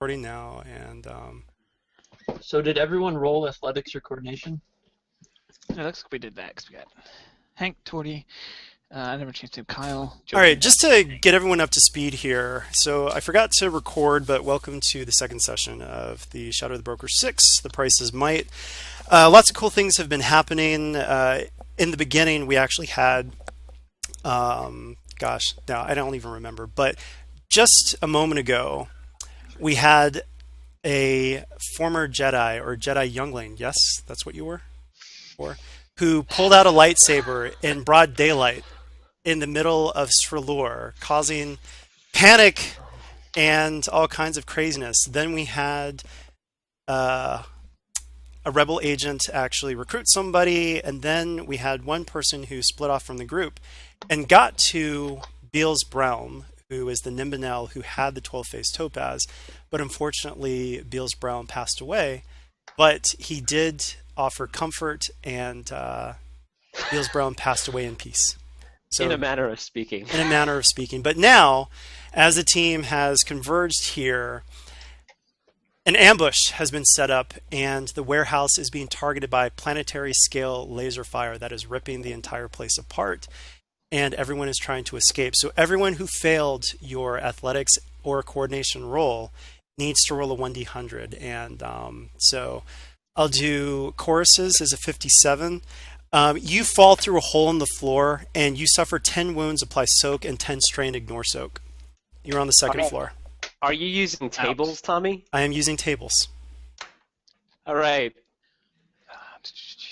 recording now, and So did everyone roll athletics or coordination? It looks like we did that because we got Hank, Torty, I never changed to Kyle. all right, just to get everyone up to speed here. So I forgot to record, but welcome to the second session of the Shadow of the Broker 6, The Price is Might. Lots of cool things have been happening. In the beginning, we actually had, gosh, now I don't even remember, but just a moment ago, we had a former Jedi, or Jedi youngling, yes, that's what you were, or who pulled out a lightsaber in broad daylight in the middle of SWRPG, causing panic and all kinds of craziness. Then we had a rebel agent actually recruit somebody, and then we had one person who split off from the group and got to Beal's Brown, who is the Nimbinel who had the 12-faced topaz, but unfortunately Beal's Brown passed away. But he did offer comfort, and Beal's Brown passed away in peace. So, in a manner of speaking. In a manner of speaking. But now, as the team has converged here, an ambush has been set up, and the warehouse is being targeted by planetary scale laser fire that is ripping the entire place apart, and everyone is trying to escape. So everyone who failed your athletics or coordination roll needs to roll a 1d100. And so I'll do choruses as a 57. You fall through a hole in the floor, and you suffer 10 wounds, apply soak, and 10 strain, ignore soak. You're on the second floor. Are you using tables, Tommy? I am using tables. All right.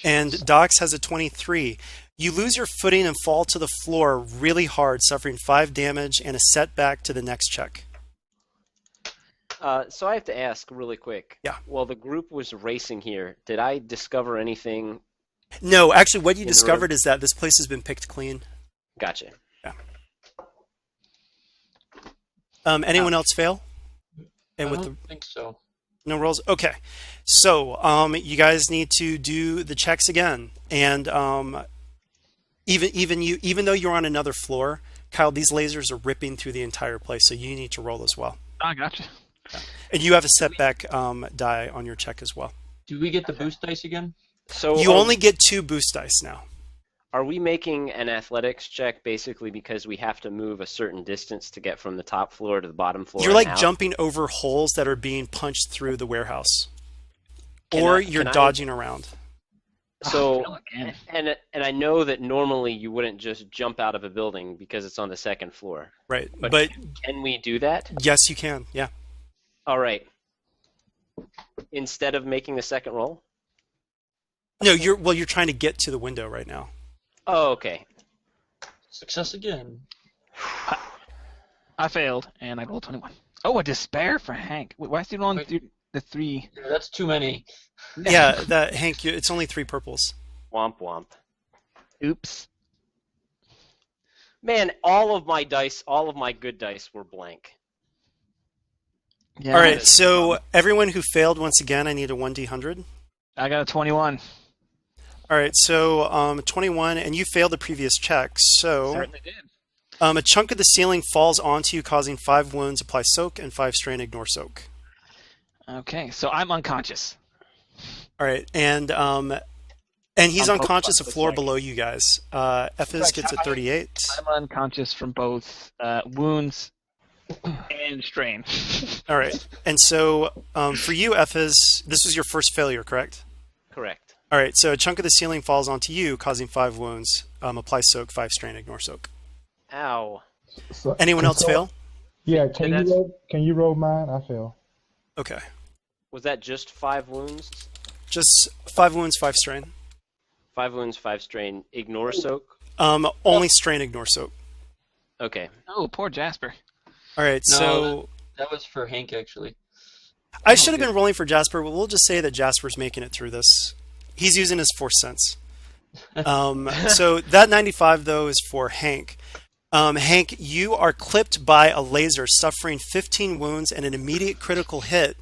And Dox has a 23. You lose your footing and fall to the floor really hard, suffering 5 damage and a setback to the next check. So I have to ask really quick. Yeah. While the group was racing here, did I discover anything? No, actually what you discovered is that this place has been picked clean. Gotcha. Yeah. Anyone else fail? And I don't think so. No rolls? Okay. So you guys need to do the checks again. And even though you're on another floor, Kyle, these lasers are ripping through the entire place, so you need to roll as well. I gotcha. Yeah. And you have a setback die on your check as well. Do we get the boost dice again? So you only get 2 boost dice now. Are we making an athletics check basically because we have to move a certain distance to get from the top floor to the bottom floor? You're like out? jumping over holes that are being punched through the warehouse. You're dodging around. So, and I know that normally you wouldn't just jump out of a building because it's on the second floor. Right. But can we do that? Yes, you can. Yeah. All right. Instead of making the second roll? No, you're trying to get to the window right now. Oh, okay. Success again. I failed, and I rolled 21. Oh, a despair for Hank. Why is he rolling the 3? Yeah, that's too many. Yeah, that Hank, it's only 3 purples. Womp womp. Oops. Man, all of my good dice were blank. Yeah, all right, so everyone who failed, once again, I need a 1d100. I got a 21. All right, so 21, and you failed the previous check, so Certainly did. A chunk of the ceiling falls onto you, causing 5 wounds, apply soak, and 5 strain, ignore soak. Okay, so I'm unconscious. All right, and he's unconscious a floor below you guys. Ephes gets a 38. I'm unconscious from both wounds and strain. All right, and so for you, Ephes, this was your first failure, correct? Correct. All right, so a chunk of the ceiling falls onto you, causing 5 wounds. Apply soak, 5 strain, ignore soak. Ow. Anyone else fail? Yeah, can you roll mine? I fail. Okay. Was that just 5 wounds? Just 5 wounds, 5 strain. 5 wounds, 5 strain. Ignore soak? Only strain, ignore soak. Okay. Oh, poor Jasper. All right, No, so that was for Hank, actually. I should have been rolling for Jasper, but we'll just say that Jasper's making it through this. He's using his force sense. So that 95, though, is for Hank. Hank, you are clipped by a laser, suffering 15 wounds and an immediate critical hit.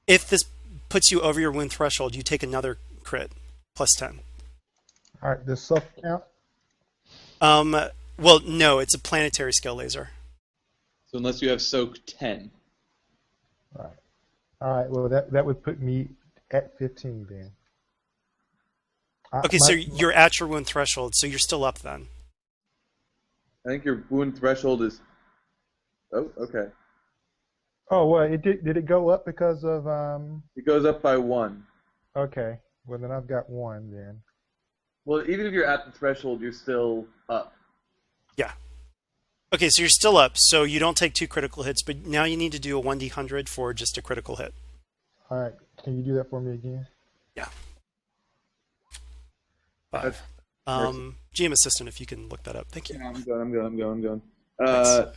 If this puts you over your wound threshold, you take another crit, plus 10. All right, does soak count? Well, no, it's a planetary scale laser. So unless you have soak 10. All right. All right. Well, that would put me at 15 then. Okay, so you're at your wound threshold, so you're still up then. I think your wound threshold is. Oh, okay. Oh well, it did it go up because of It goes up by 1. Okay. Well then I've got 1 then. Well, even if you're at the threshold, you're still up. Yeah. Okay, so you're still up, so you don't take 2 critical hits, but now you need to do a 1d100 for just a critical hit. All right. Can you do that for me again? Yeah. 5. GM assistant, if you can look that up. Thank you. Yeah, I'm going. Thanks.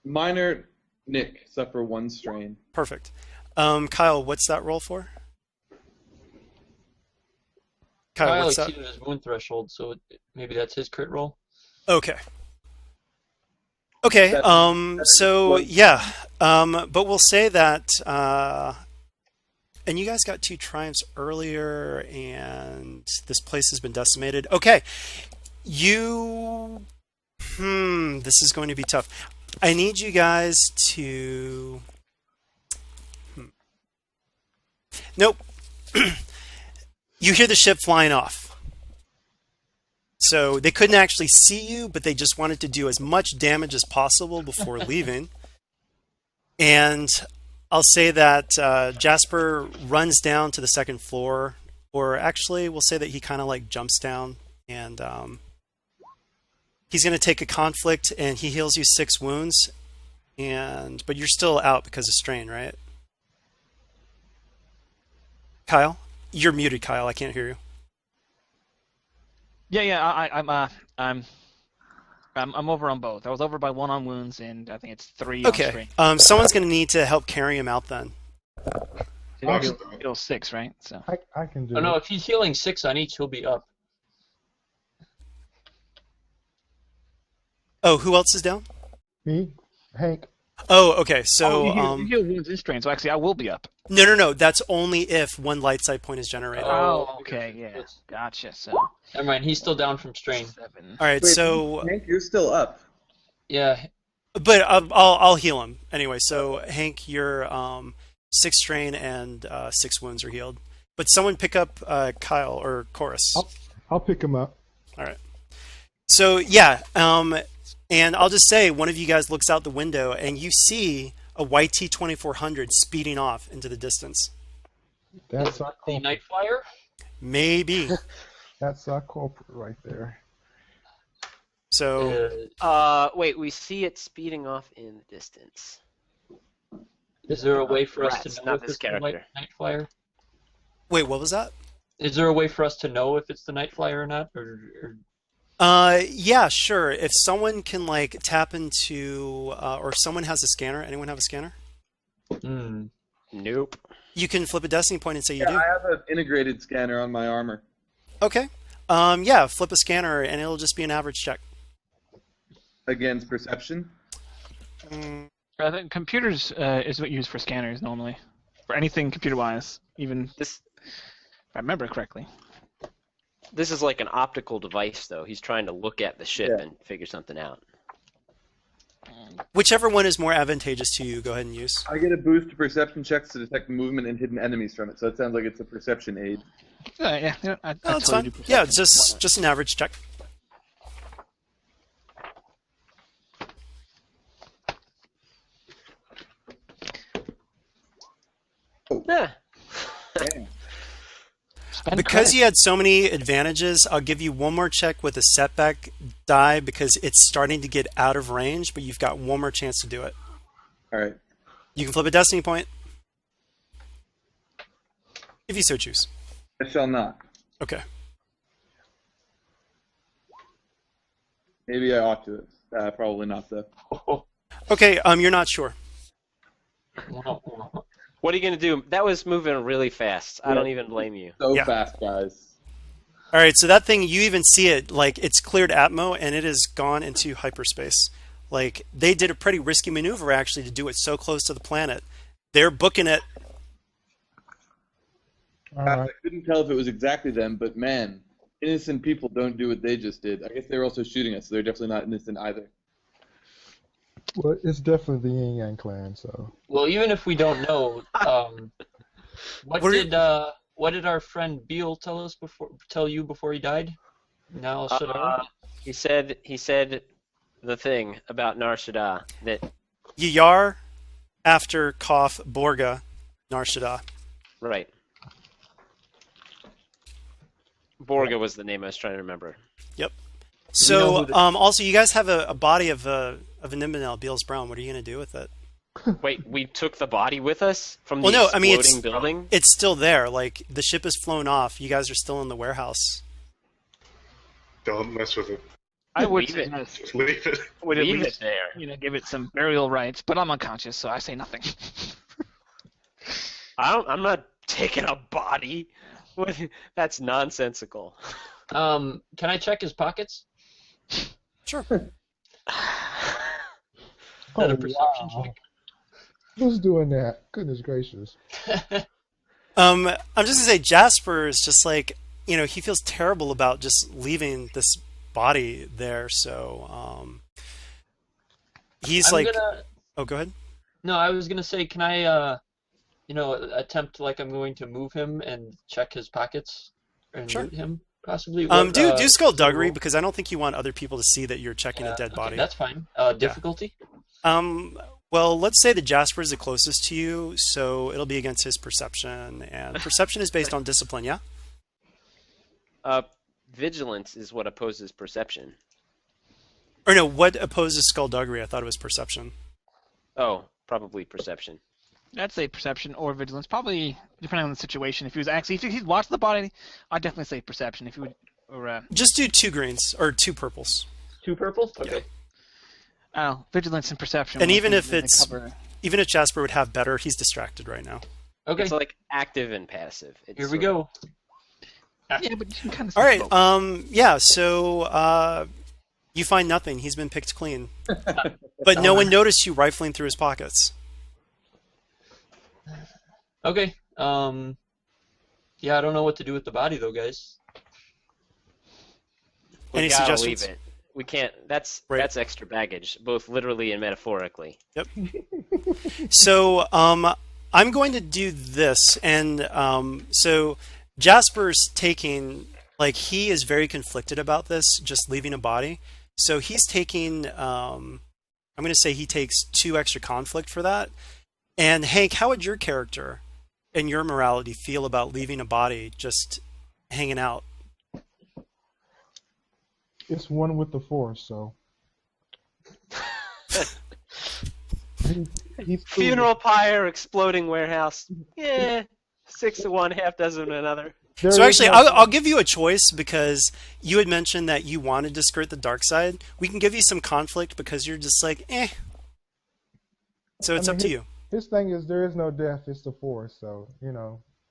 Minor Nick suffer 1 strain. Perfect. Kyle, what's that roll for? Kyle what's that? exceeded his wound threshold, so maybe that's his crit roll. Okay. Okay. So yeah. But we'll say that. And you guys got 2 triumphs earlier, and this place has been decimated. Okay. This is going to be tough. I need you guys to. Nope. You hear the ship flying off. So they couldn't actually see you, but they just wanted to do as much damage as possible before leaving. And I'll say that Jasper runs down to the 2nd floor, or actually we'll say that he kind of like jumps down, and he's going to take a conflict, and he heals you 6 wounds, but you're still out because of strain, right? Kyle? You're muted, Kyle. I can't hear you. Yeah. I'm over on both. I was over by 1 on wounds, and I think it's 3 on Okay. strain. Someone's going to need to help carry him out then. Heal 6, right? So. I can do Oh no, it. if he's healing 6 on each, he'll be up. Oh, who else is down? Me, Hank. Oh, okay. So, you heal wounds and strain, so actually I will be up. no. That's only if 1 light side point is generated. Oh, Okay, yeah. Gotcha. So. Never mind, he's still down from strain. 7. All right. Wait, So, Hank, you're still up. Yeah, but I'll heal him anyway. So, Hank, your 6 strain and 6 wounds are healed. But someone pick up Kyle or Chorus. I'll pick him up. All right. So yeah, and I'll just say one of you guys looks out the window and you see a YT 2400 speeding off into the distance. That's our the culprit. night flyer. Maybe. That's our culprit right there. So Wait, we see it speeding off in the distance. Is there a way for us Rats, to know not if this it's the character. night flyer? wait, what was that? Is there a way for us to know if it's the night flyer or not? Or Yeah, sure. If someone can like tap into, or if someone has a scanner. Anyone have a scanner? Nope. You can flip a destiny point and say you Yeah, do. I have an integrated scanner on my armor. Okay. Yeah, flip a scanner and it'll just be an average check. Against perception. I think computers is what you use for scanners normally, for anything computer-wise, even This if I remember correctly. this is like an optical device, though. He's trying to look at the ship Yeah. and figure something out. Whichever one is more advantageous to you, go ahead and use. I get a boost to perception checks to detect movement and hidden enemies from it, so it sounds like it's a perception aid. Yeah. I Oh, that's totally fine. do Yeah, perception. it's Why not? just an average check. Yeah. Spend Because credits. you had so many advantages, I'll give you one more check with a setback die because it's starting to get out of range, but you've got one more chance to do it. All right. You can flip a destiny point if you so choose. I shall not. Okay. Maybe I ought to. Probably not, though. Okay, you're not sure. What are you gonna do? That was moving really fast. I don't even blame you. So Yeah. fast, guys. All right, so that thing, you even see it, like, it's cleared Atmo, and it has gone into hyperspace. Like, they did a pretty risky maneuver, actually, to do it so close to the planet. They're booking it. All right. I couldn't tell if it was exactly them, but man, innocent people don't do what they just did. I guess they were also shooting us, so they're definitely not innocent either. Well, it's definitely the Yin Yang clan, so. Well, even if we don't know, what What are- did our friend Beal tell you before he died? Now Shadar? He said the thing about Nar Shaddaa, that Yar, after Koth, Borga, Nar Shaddaa. right. Borga was the name I was trying to remember. Yep. Do we know So, who the- also, you guys have a body of Nimbinel, Beals Brown. What are you going to do with it? Wait, we took the body with us from the Well, no, I mean, exploding building? It's still there. Like, the ship has flown off. You guys are still in the warehouse. Don't mess with it. I would Leave it. suggest Just leave it. would at Leave least it there. give it some burial rites, but I'm unconscious, so I say nothing. I'm not taking a body. That's nonsensical. Can I check his pockets? Sure. Is that a perception wow. check? Who's doing that? Goodness gracious. I'm just going to say, Jasper is just like, he feels terrible about just leaving this body there, so he's I'm like... gonna... Oh, go ahead. No, I was gonna say, can I, attempt like I'm going to move him and check his pockets and Sure. loot him, possibly? Do skullduggery, roll? because I don't think you want other people to see that you're checking a dead Okay, body. that's fine. Difficulty? Well, let's say that Jasper is the closest to you, so it'll be against his perception, and perception is based on discipline, yeah? Vigilance is what opposes perception. Or no, what opposes skullduggery? I thought it was perception. Oh, probably perception. I'd say perception or vigilance, probably depending on the situation. If he was actually, if he'd watched the body, I'd definitely say perception. If he would, or Just do 2 greens, or 2 purples. 2 purple? Okay. vigilance and perception. And will even if definitely it's- cover- Even if Jasper would have better, he's distracted right now. Okay, It's like active and passive. It's here we sort of- go. yeah, but you can kind of. All right, yeah, so you find nothing. He's been picked clean. But no one noticed you rifling through his pockets. Okay, yeah, I don't know what to do with the body, though, guys. We Any gotta suggestions? leave it. We can't. That's Right. that's extra baggage, both literally and metaphorically. So I'm going to do this, and so Jasper's taking, like, he is very conflicted about this, just leaving a body. So he's taking, I'm going to say he takes 2 extra conflict for that. And Hank, how would your character and your morality feel about leaving a body just hanging out? It's one with the Force, so. He's cool. Funeral pyre, exploding warehouse. Yeah, 6 of one, half dozen of another. There So is actually, no- I'll give you a choice because you had mentioned that you wanted to skirt the dark side. We can give you some conflict because you're just like, eh. So it's I mean, up to you. His thing is there is no death, it's the Force, so,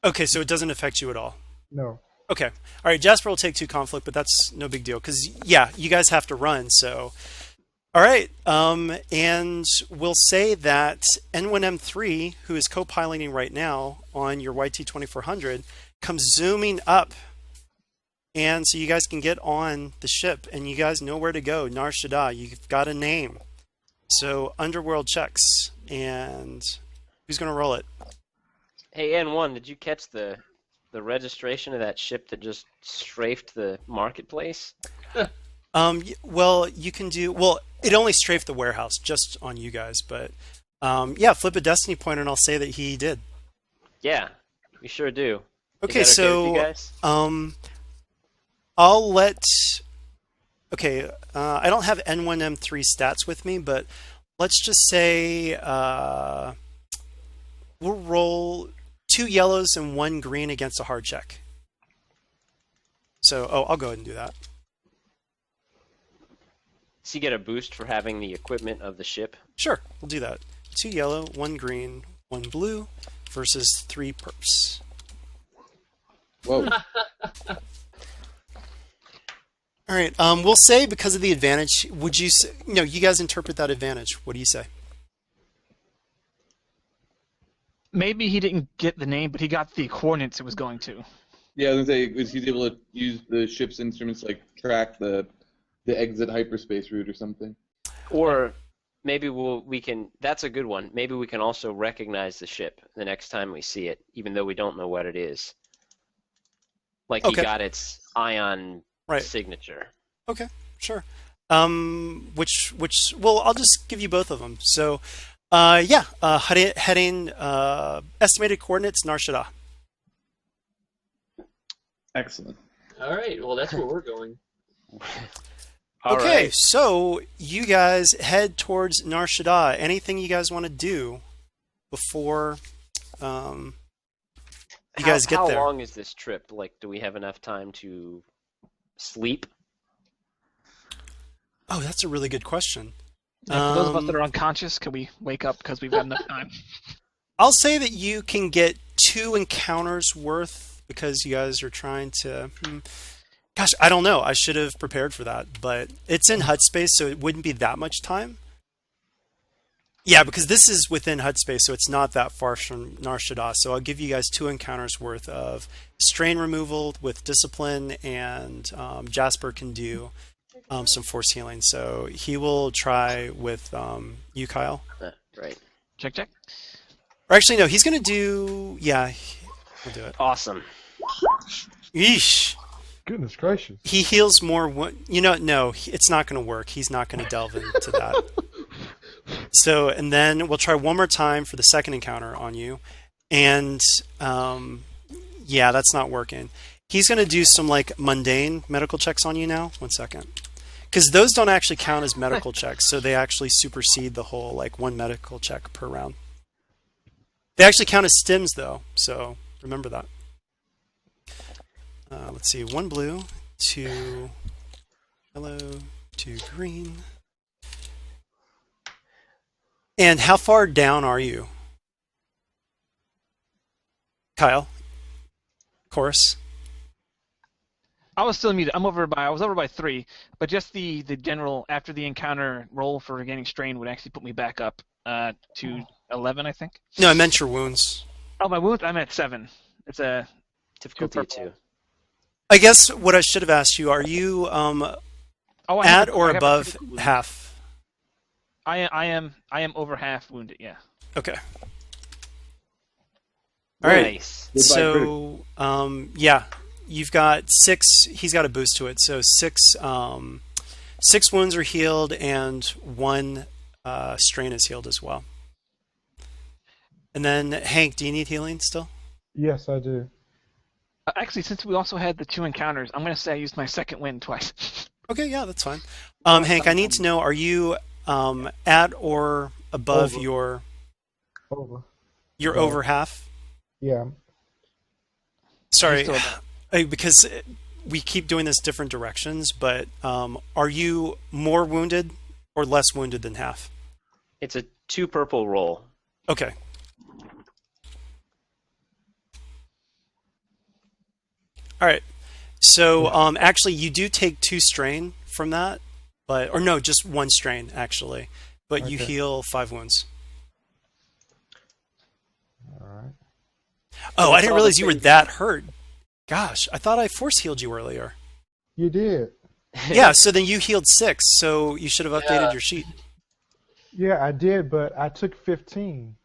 Okay, so it doesn't affect you at all. no. Okay. All right, Jasper will take 2 conflict, but that's no big deal because, yeah, you guys have to run, so... All right, and we'll say that N1M3, who is co-piloting right now on your YT-2400, comes zooming up. And so you guys can get on the ship, and you guys know where to go. Nar Shaddaa, you've got a name. So underworld checks, and who's going to roll it? Hey, N1, did you catch the registration of that ship that just strafed the marketplace? Well, you can do... Well, it only strafed the warehouse, just on you guys. But, yeah, flip a destiny point, and I'll say that he did. Yeah, we sure do. Okay, Is that okay with you so... guys? I'll let... Okay, I don't have N1M3 stats with me, but let's just say we'll roll 2 yellows and 1 green against a hard check. So, I'll go ahead and do that. Does he get a boost for having the equipment of the ship? Sure, we'll do that. 2 yellow, 1 green, 1 blue versus 3 perps. Whoa. All right, we'll say because of the advantage, would you say... No, you guys interpret that advantage. What do you say? Maybe he didn't get the name, but he got the coordinates it was going to. Yeah, I was gonna say, was he's able to use the ship's instruments to, like, track the exit hyperspace route or something? Or maybe we can. That's a good one. Maybe we can also recognize the ship the next time we see it, even though we don't know what it is. Like he Okay. got its ion Right. signature. Okay, sure. Which well, I'll just give you both of them. So, heading estimated coordinates Nar Shaddaa. Excellent. All right. Well, that's where we're going. All Okay, right. so you guys head towards Nar Shaddaa. Anything you guys want to do before you guys get how there? How long is this trip? Like, do we have enough time to sleep? Oh, that's a really good question. Yeah, for those of us that are unconscious, can we wake up because we've got enough time? I'll say that you can get 2 encounters worth because you guys are trying to. Gosh, I don't know. I should have prepared for that, but it's in HUD space, so it wouldn't be that much time. Yeah, because this is within HUD space, so it's not that far from Nar Shaddaa. So I'll give you guys 2 encounters worth of strain removal with discipline, and Jasper can do some force healing. So he will try with you, Kyle. Right. Check. Or actually, no, he's going to do. Yeah, he'll do it. Awesome. Yeesh. Goodness gracious. He heals more. No, it's not going to work. He's not going to delve into that. So, and then we'll try one more time for the second encounter on you. And, yeah, that's not working. He's going to do some, like, mundane medical checks on you now. 1 second. Because those don't actually count as medical checks, so they actually supersede the whole, like, 1 medical check per round. They actually count as stims, though, so remember that. Let's see, 1 blue, 2 yellow, 2 green. And how far down are you? Kyle? Chorus? I was still muted. I was over by 3, but just the general after the encounter roll for regaining strain would actually put me back up to 11, I think. No, I meant your wounds. Oh, my wounds. I'm at 7. It's a Difficulty 2. I guess what I should have asked you, are you at or above half? I am over half wounded. Yeah. Okay. All right. Nice. So, yeah, you've got 6. He's got a boost to it. So 6 wounds are healed, and 1 strain is healed as well. And then, Hank, do you need healing still? Yes, I do. Actually, since we also had the 2 encounters, I'm going to say I used my second wind twice. Okay, yeah, that's fine. Hank, I need to know, are you at or above Over. You're over half? Yeah. Sorry, Still because we keep doing this different directions, but are you more wounded or less wounded than half? It's a 2 purple roll. Okay. All right. So actually, you do take 2 strain from that, or no, just 1 strain actually, but you Okay. heal 5 wounds. All right. Oh, I didn't all realize the you were things- that hurt. Gosh, I thought I force healed you earlier. You did. Yeah, so then you healed 6, so you should have updated Yeah. your sheet. Yeah, I did, but I took 15.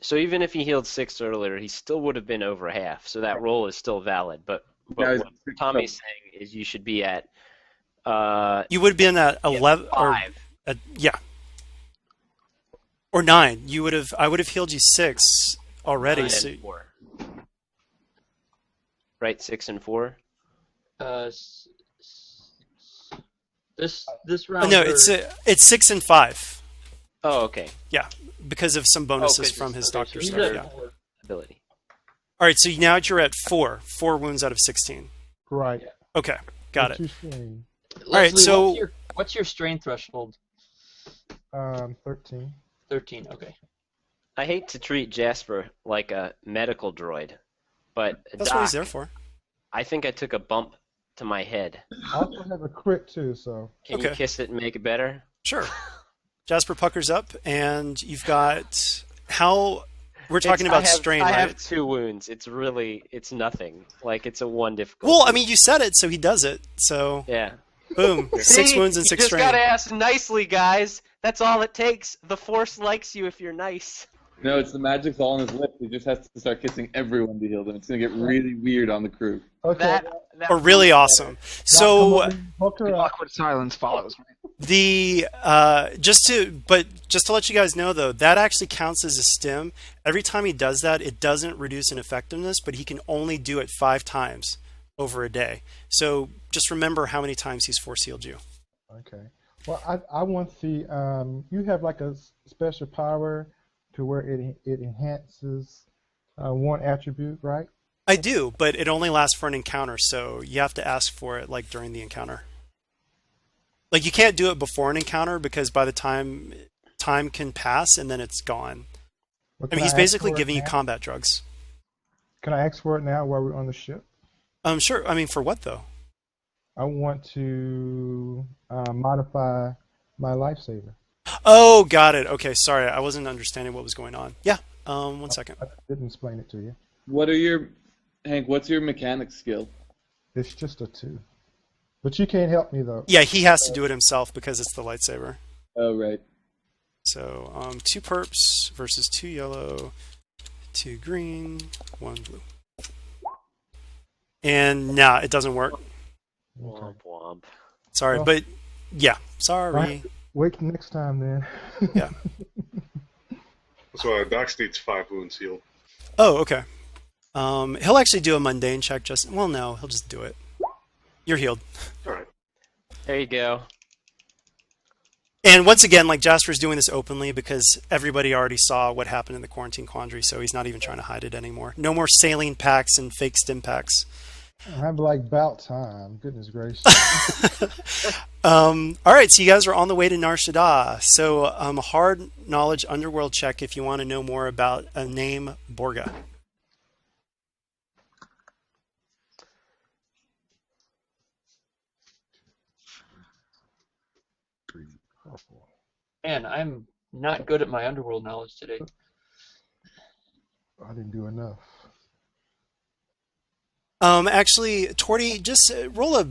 So even if he healed 6 earlier, he still would have been over half. So that roll is still valid. But Guys, what Tommy's saying is you should be at You would have been at 11 or 5. yeah, or 9. You would have. I would have healed you 6 already. 9 So and 4. Right, 6 and 4. This round. no, it's 6 and 5. Oh, okay. Yeah, because of some bonuses 'cause from it's- his okay, doctor so stuff. you're Yeah. at 4 ability. All right, so now you're at 4 wounds out of 16. Right. Okay, got it. Two strain. right, so- what's your strain threshold? 13. 13. Okay. I hate to treat Jasper like a medical droid, but That's Doc, what he's there for. I think I took a bump to my head. I also have a crit too, so. Can you Okay. kiss it and make it better? Sure. Jasper puckers up, and you've got how we're talking about strain, I right? have 2 wounds. It's nothing. Like it's a 1 difficulty. Well, I mean, you said it, so he does it. So yeah. Boom. 6 See, wounds and you 6 just strain. gotta ask nicely, guys. That's all it takes. The Force likes you if you're nice. No, it's the magic's all on his lips. He just has to start kissing everyone to heal them. It's gonna get really weird on the crew. Okay. That Or really awesome. So Hook her up. Awkward silence follows. the just to let you guys know though, that actually counts as a stim. Every time he does that, it doesn't reduce in effectiveness, but he can only do it 5 times over a day. So just remember how many times he's force healed you. Okay. Well, I want to see. You have like a special power to where it enhances one attribute, right? I do, but it only lasts for an encounter, so you have to ask for it like during the encounter. Like you can't do it before an encounter because by the time can pass and then it's gone. Well, I mean, he's ask basically for it giving you now? combat drugs. Can I ask for it now while we're on the ship? Sure. I mean, for what though? I want to modify my lifesaver. Oh, got it. Okay, sorry, I wasn't understanding what was going on. Yeah. 1 second. I didn't explain it to you. Hank, what's your mechanic skill? It's just a 2. But you can't help me though. Yeah, he has to do it himself because it's the lightsaber. Oh, right. So 2 perps versus 2 yellow, 2 green, 1 blue. And nah, it doesn't work. Womp womp. Sorry, Well, but yeah, sorry. right. Wait next time then. Yeah. So Dox needs 5 wounds healed. Oh, okay. He'll actually do a mundane check. Well, no, he'll just do it. You're healed. All right. There you go. And once again, like Jasper's doing this openly because everybody already saw what happened in the quarantine quandary, so he's not even trying to hide it anymore. No more saline packs and fake stim packs. I'm like about time. Goodness gracious. All right, so you guys are on the way to Nar Shaddaa. So a hard knowledge underworld check if you want to know more about a name Borga. Man, I'm not good at my underworld knowledge today. I didn't do enough. Actually, Torty, just roll a...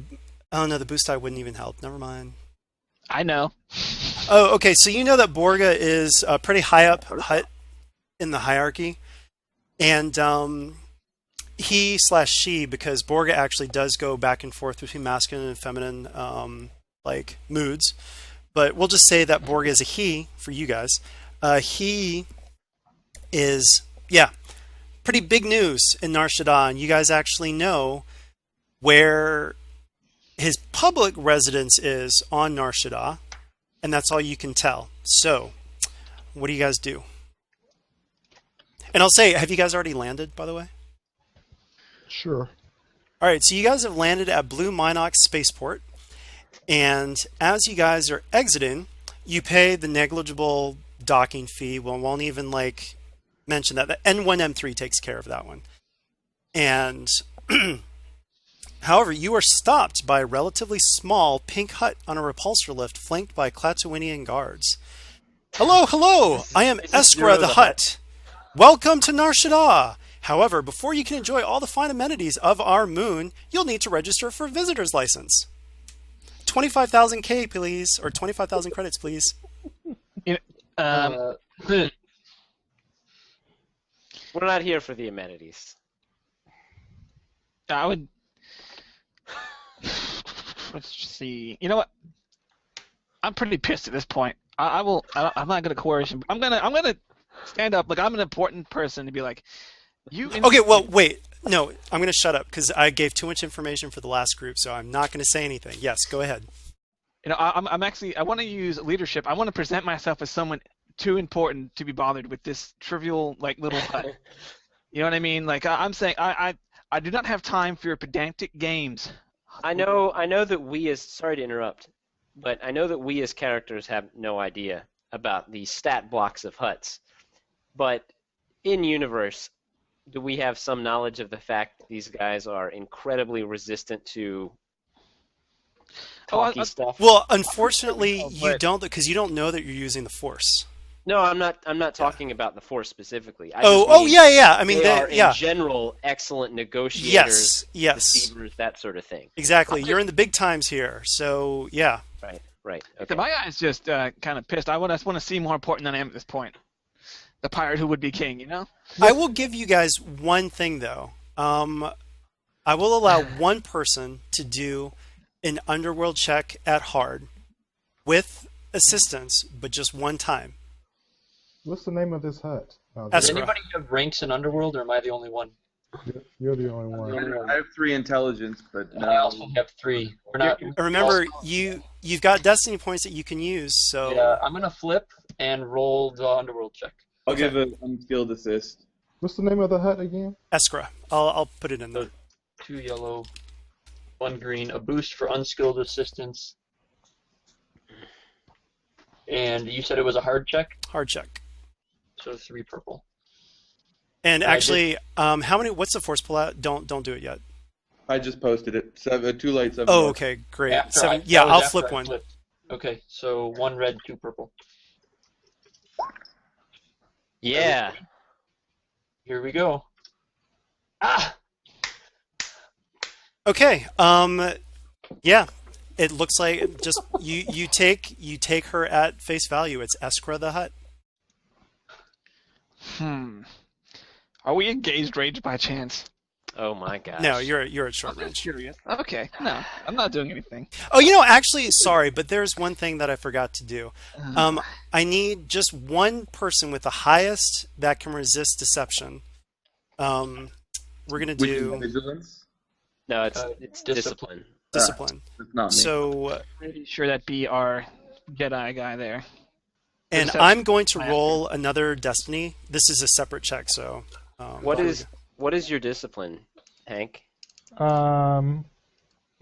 Oh, no, the boost die wouldn't even help. Never mind. I know. Oh, okay, so you know that Borga is pretty high up in the hierarchy. And he/she, because Borga actually does go back and forth between masculine and feminine like moods. But we'll just say that Borga is a he for you guys. He is, yeah, pretty big news in Nar Shaddaa, and you guys actually know where his public residence is on Nar Shaddaa, and that's all you can tell. So, what do you guys do? And I'll say, have you guys already landed, by the way? Sure. All right, so you guys have landed at Blue Minox Spaceport, and as you guys are exiting, you pay the negligible docking fee. We won't even like mention that. The N1M3 takes care of that one. And however, you are stopped by a relatively small pink hut on a repulsor lift flanked by Klatooinian guards. Hello, hello! I am Eskra the Hut. Welcome to Nar Shaddaa. However, before you can enjoy all the fine amenities of our moon, you'll need to register for a visitor's license. 25,000 K, please, or 25,000 credits, please. You know, Uh, We're not here for the amenities. I would. Let's see. You know what? I'm pretty pissed at this point. I will. I'm not gonna coerce him. I'm gonna stand up. Like I'm an important person to be like, you. Okay, well, wait. No, I'm going to shut up because I gave too much information for the last group, so I'm not going to say anything. Yes, go ahead. You know, I'm actually. I want to use leadership. I want to present myself as someone too important to be bothered with this trivial, like, little hut. You know what I mean? Like I'm saying, I do not have time for your pedantic games. I know that we as sorry to interrupt, but I know that we as characters have no idea about the stat blocks of huts. But in universe, do we have some knowledge of the fact that these guys are incredibly resistant to talky stuff? Well, unfortunately, Oh, you but- don't, because you don't know that you're using the Force. No, I'm not. I'm not talking about the Force specifically. I Oh, just mean yeah. I mean, they are yeah. in general excellent negotiators, Yes. deceivers, that sort of thing. Exactly. You're in the big times here. So, yeah. Right. So Okay. my guy's just kind of pissed. I just want to seem more important than I am at this point. The pirate who would be king, you know? I will give you guys one thing, though. I will allow one person to do an underworld check at hard with assistance, but just one time. What's the name of this hut? Oh, That's Does right. anybody have ranks in Underworld, or am I the only one? you're the only one. I have 3 intelligence, but And I also have 3. We're not. Remember, you've got destiny points that you can use, so... Yeah, I'm gonna flip and roll the Underworld check. I'll give an unskilled assist. What's the name of the hut again? Escra. I'll put it in there. 2 yellow, 1 green, a boost for unskilled assistance. And you said it was a hard check, Hard check. so 3 purple. And I actually, how many... What's the force pull-out? Don't do it yet. I just posted it. 2 light, 7 Oh, dark. okay, great. After 7. that Yeah, was I'll after flip I one. flipped. Okay, so 1 red, 2 purple. Yeah. Here we go. Ah! Okay. Yeah. It looks like just you take her at face value. It's Escra the Hut. Are we engaged rage by chance? Oh my gosh. No, you're at short I'm range. curious. Okay, no, I'm not doing anything. Oh, actually, sorry, but there's one thing that I forgot to do. I need just one person with the highest that can resist deception. We're gonna Which is do vigilance? No, it's discipline. discipline. It's not me. So, Pretty sure that be our Jedi guy there. and Deception. I'm going to roll another destiny. This is a separate check, so. What is your discipline, Hank? My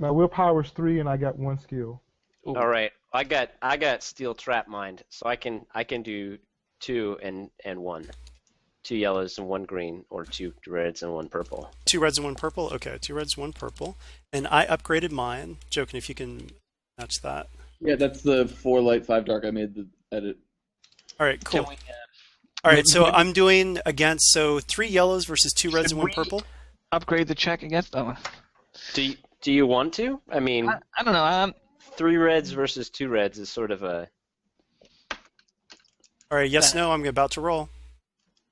willpower's 3, and I got 1 skill. Ooh. All right. I got steel trap mind, so I can do 2 and 1. 2 yellows and 1 green, or 2 reds and 1 purple. 2 reds and 1 purple. Okay, 2 reds, 1 purple. And I upgraded mine. Joking if you can match that. Yeah, that's the 4 light, 5 dark. I made the edit. All right, cool. Can we, All right, so I'm doing against 3 yellows versus 2 reds Should and 1 we- purple. upgrade the check against that one? Do you want to? I mean, I don't know. 3 reds versus 2 reds is sort of a. All right, yes, no, I'm about to roll.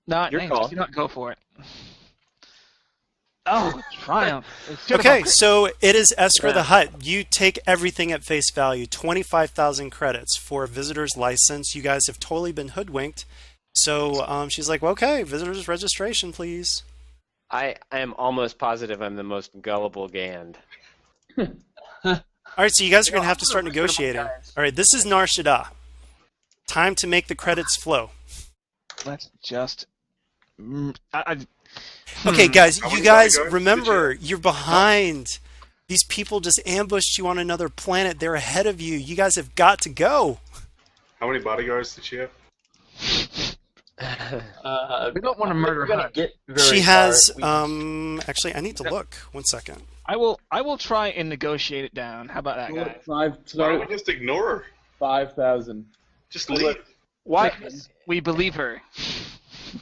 No, Your thanks. call. You don't go for it. Oh, triumph! It should have Okay, upgraded. so it is Escra the Yeah. Hut. You take everything at face value. 25,000 credits for a visitor's license. You guys have totally been hoodwinked. So she's like, well, okay, visitor's registration, please. I am almost positive I'm the most gullible Gand. All right, so you guys are going to have to start negotiating. All right, this is Nar Shaddaa. Time to make the credits flow. Let's just. Okay, guys, How you many guys bodyguards remember, you're behind. These people just ambushed you on another planet. They're ahead of you. You guys have got to go. How many bodyguards did she have? We don't want to murder We're gonna Hunt. get very She far has, if we- actually, I need to look. 1 second. I will try and negotiate it down. How about that, guy? 5. Why don't Start we just ignore her? 5,000. Just leave. Why? We believe her.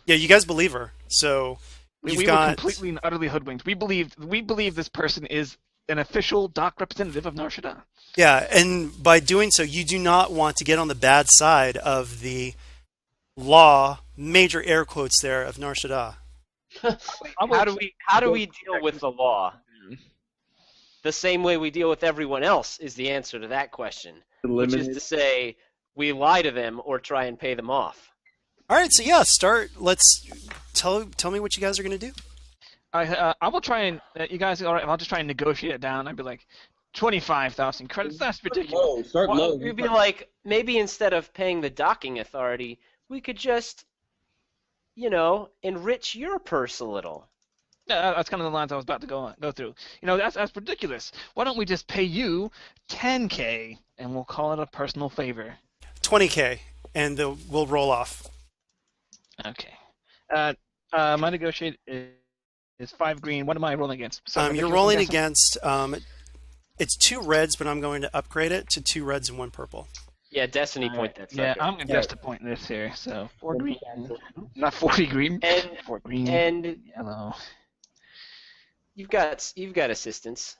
Yeah, you guys believe her. So you've We were got. completely and utterly hoodwinked. We believe this person is an official dock representative of Nar Shaddaa. Yeah, and by doing so, you do not want to get on the bad side of the law, major air quotes there, of Nar Shaddaa. How do we deal with the law? The same way we deal with everyone else is the answer to that question, which is to say we lie to them or try and pay them off. All right, so yeah, start. Let's tell me what you guys are going to do. I will try and you guys. All right, I'll just try and negotiate it down. I'd be like, 25,000 credits. That's ridiculous. Low. Start Well, low. we'd be like, maybe instead of paying the docking authority, we could just, enrich your purse a little. Yeah, that's kind of the lines I was about to go through. That's ridiculous. Why don't we just pay you 10K and we'll call it a personal favor? 20K, and we'll roll off. Okay. My negotiate is 5 green. What am I rolling against? You're rolling against. It's 2 reds, but I'm going to upgrade it to 2 reds and 1 purple. Yeah, Destiny point that Yeah, sucker. I'm gonna just point this here. So 4 green, not 40 green. And 4 green, and yellow, you've got assistance.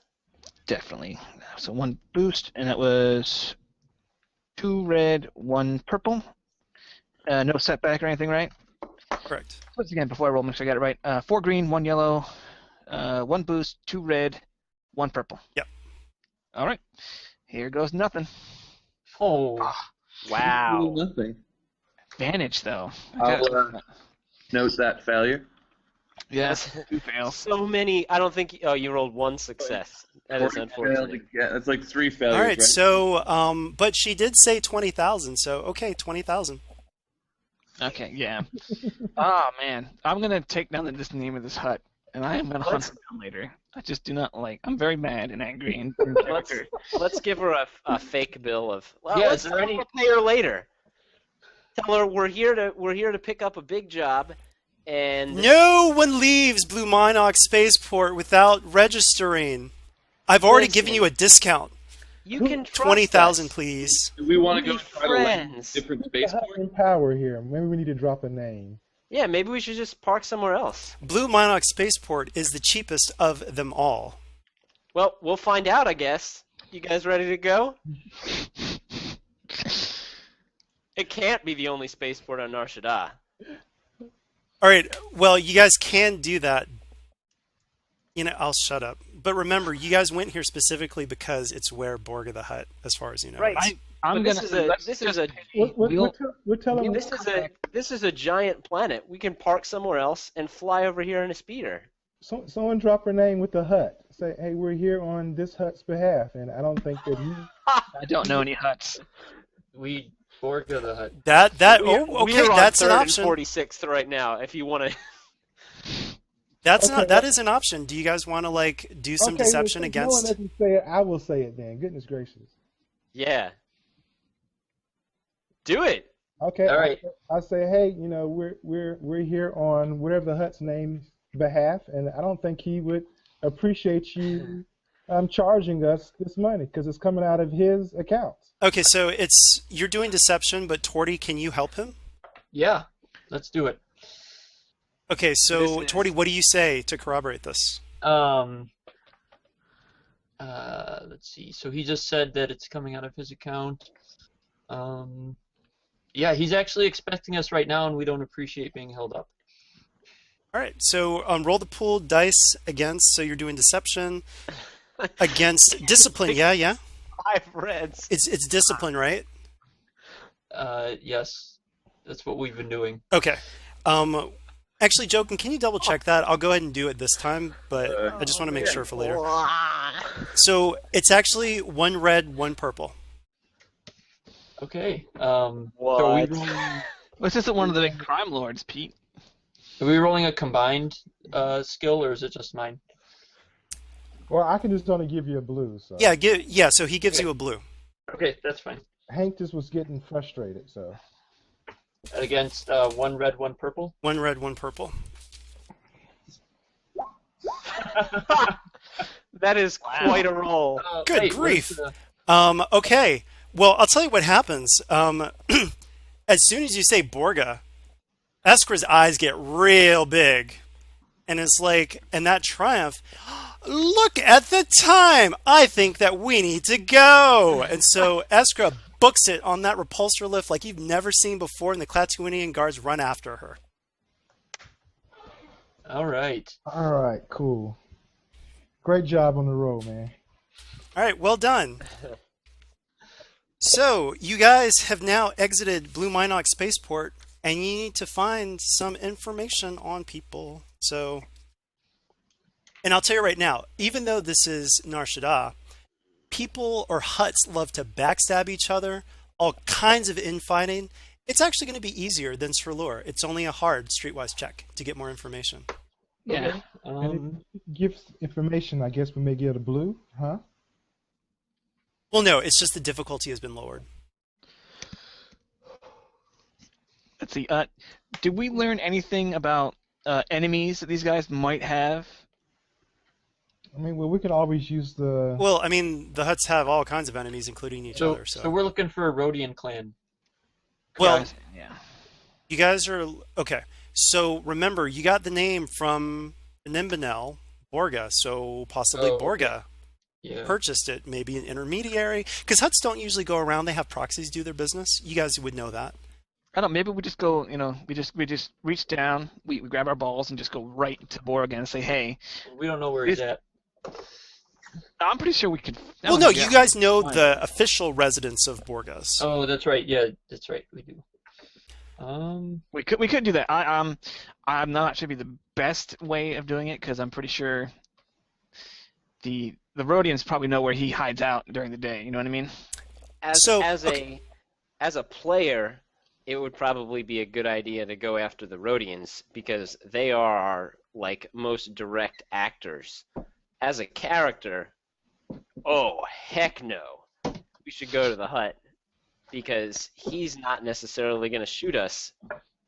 definitely. So 1 boost, and that was 2 red, 1 purple. No setback or anything, right? Correct. Once again, before I roll, make sure I got it right. 4 green, 1 yellow, 1 boost, 2 red, 1 purple. Yep. All right. Here goes nothing. Oh, Wow. Nothing. Advantage though. I'll note that failure. Yes. 2 fails. So many. I don't think. Oh, you rolled 1 success. That is unfortunate. Yeah, that's like 3 failures. All right, so but she did say 20,000, so okay, 20,000. Okay, yeah. Oh man, I'm gonna take down this name of this hut, and I am gonna hunt her down later. I just do not like. I'm very mad and angry and Let's give her a fake bill of. Well, Yeah, let's is there any- pay her later. Tell her we're here to pick up a big job, and No one leaves Blue Minox Spaceport without registering. I've already given you a discount. you can trust 20,000, us. please. Do we want to Be go try to land friends. different Who's the hut spaceports? in power here? Maybe we need to drop a name. Yeah, maybe we should just park somewhere else. Blue Minox Spaceport is the cheapest of them all. Well, we'll find out, I guess. You guys ready to go? It can't be the only spaceport on Nar Shaddaa. All right, well, you guys can do that. You know, I'll shut up. But remember, you guys went here specifically because it's where Borga the Hut, as far as you know. Right. I'm But gonna. this is a We're telling this is a giant planet. We can park somewhere else and fly over here in a speeder. someone drop her name with the hut. Say, hey, we're here on this hut's behalf, and I don't think that I don't know any huts. we Borga the hut. Okay, that's an option. 46th right now. If you want to. That is an option. Do you guys want to like do some deception No one against? doesn't say it. I will say it then. Goodness gracious. Yeah. Do it. Okay. All right. I say, hey, you know, we're here on whatever the hut's name's behalf, and I don't think he would appreciate you charging us this money because it's coming out of his account. Okay, so you're doing deception, but Torty, can you help him? Yeah, let's do it. Okay, so This is- Torty, what do you say to corroborate this? Let's see. So he just said that it's coming out of his account. Yeah, he's actually expecting us right now, and we don't appreciate being held up. All right, so roll the pooled dice against. So you're doing deception against discipline. Yeah. 5 reds. It's discipline, right? Yes, that's what we've been doing. Okay. Actually, Joken, can you double check that? I'll go ahead and do it this time, but I just want to make sure for later. So it's actually 1 red, 1 purple. Okay. So What? are we rolling, This isn't one of the big crime lords, Pete. are we rolling a combined skill, or is it just mine? Well, I can just only give you a blue. So Yeah. So he gives you a blue. Okay, that's fine. Hank just was getting frustrated. So Against 1 red, 1 purple. 1 red, 1 purple. That is quite a roll. Good wait, grief. where's the- Okay. Well, I'll tell you what happens. As soon as you say Borga, Eskra's eyes get real big. And it's like, and that triumph, look at the time! I think that we need to go! And so Eskra books it on that repulsor lift like you've never seen before, and the Klatooinian guards run after her. All right. all right, cool. Great job on the roll, man. All right, well done. So, you guys have now exited Blue Minox Spaceport, and you need to find some information on people. So, and I'll tell you right now, even though this is Nar Shaddaa, people or huts love to backstab each other, all kinds of infighting. It's actually going to be easier than SWRPG. It's only a hard streetwise check to get more information. Yeah. Okay. And if it gives information, I guess we may get a blue, huh? Well, no, it's just the difficulty has been lowered. Let's see. Did we learn anything about enemies that these guys might have? I mean, well, we can always use the. Well, I mean, the huts have all kinds of enemies, including each So, other. so we're looking for a Rhodian clan. Well, Yeah. you guys are okay. So remember, you got the name from Nimbanel, Borga. So possibly Oh, okay. Borga Yeah. purchased it. Maybe an intermediary, because huts don't usually go around. They have proxies do their business. You guys would know that. I don't. Maybe we just go. We just reach down. We grab our balls and just go right to Borg and say, "Hey." We don't know where he's at. I'm pretty sure we could. Well, no, yeah. you guys know Fine. the official residence of Borgas. Oh, that's right. Yeah, that's right. We do. We could do that. I'm not sure be the best way of doing it because I'm pretty sure the Rhodians probably know where he hides out during the day. You know what I mean? As a player, it would probably be a good idea to go after the Rhodians because they are our like most direct actors. As a character, oh heck no, we should go to the hut because he's not necessarily going to shoot us.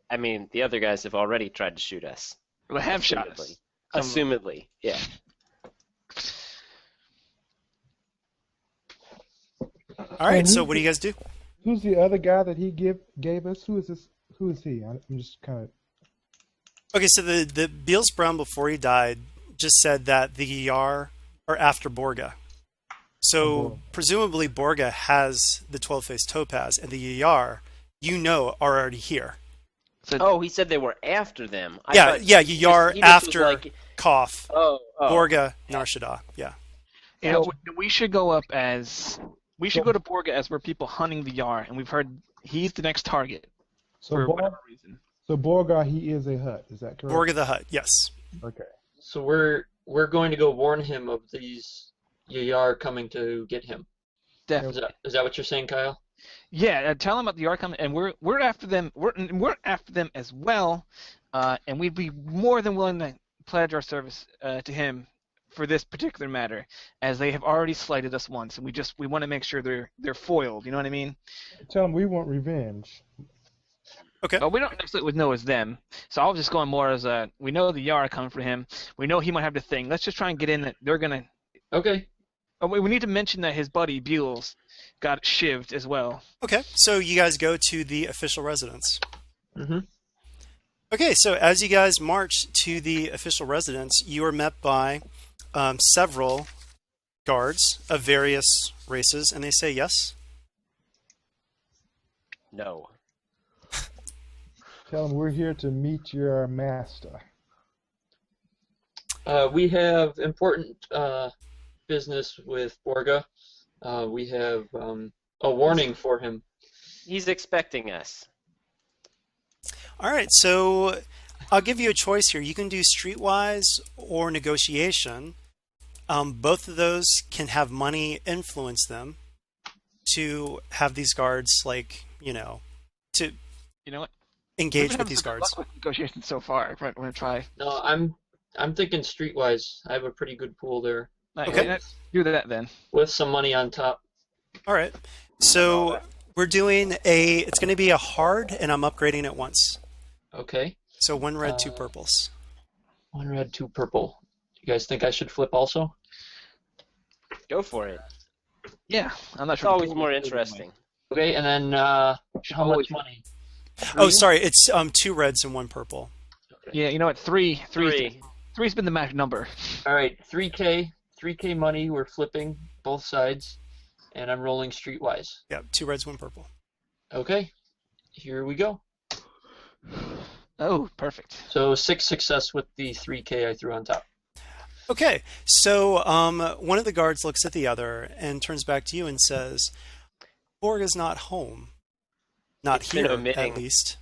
I mean, the other guys have already tried to shoot us. They have shot us. Assumedly, yeah. All right. So what do you guys do? Who's the other guy that he gave us? Who is this? Who is he? I'm just kind of. Okay. So the Beals Brown before he died just said that the Yar are after Borga. So presumably Borga has the 12-faced topaz, and the Yar, are already here. Oh, he said they were after them. Yeah, Yar he just was after like, Koth, oh. Borga, Narshada. Yeah. We should go up as we should go to Borga as we're people hunting the Yar, and we've heard he's the next target for whatever reason. So Borgar, he is a hut. Is that correct? Borga the Hut. Yes. Okay. So we're going to go warn him of these Yayar coming to get him. Definitely. Is that what you're saying, Kyle? Yeah, tell them about the Yar coming, and we're after them. We're after them as well, and we'd be more than willing to pledge our service to him for this particular matter, as they have already slighted us once, and we want to make sure they're foiled. You know what I mean? Tell them we want revenge. Okay. But we don't necessarily know it's them, so I was just going more as we know the Yar are coming for him. We know he might have the thing. Let's just try and get in that they're gonna. Okay. Oh, we need to mention that his buddy Buell's got shivved as well. Okay. So you guys go to the official residence. Mm-hmm. Okay. So as you guys march to the official residence, you are met by several guards of various races, and they say yes. No. Tell them we're here to meet your master. We have important business with Borga. We have a warning for him. He's expecting us. All right. So I'll give you a choice here. You can do streetwise or negotiation. Both of those can have money influence them to have these guards, to You know what? engage with these guards. Luck with negotiations so far. We're gonna try. No, I'm thinking streetwise. I have a pretty good pool there Okay. Let's do that then. with some money on top. All right. So we're doing it's going to be a hard, and I'm upgrading it once. Okay. So 1 red, 2 purples. 1 red, 2 purple. You guys think I should flip also? Go for it. Yeah, I'm not It's sure. always more interesting. Okay, and then how much money? Oh, sorry. It's 2 reds and 1 purple. Yeah, you know what? Three's Three. been the magic number. All right, 3K money. We're flipping both sides, and I'm rolling streetwise. Yeah, 2 reds, 1 purple. Okay, here we go. Oh, perfect. So 6 success with the 3K I threw on top. Okay. So one of the guards looks at the other and turns back to you and says, Borg is not home. Not It's been here, omitting. at least.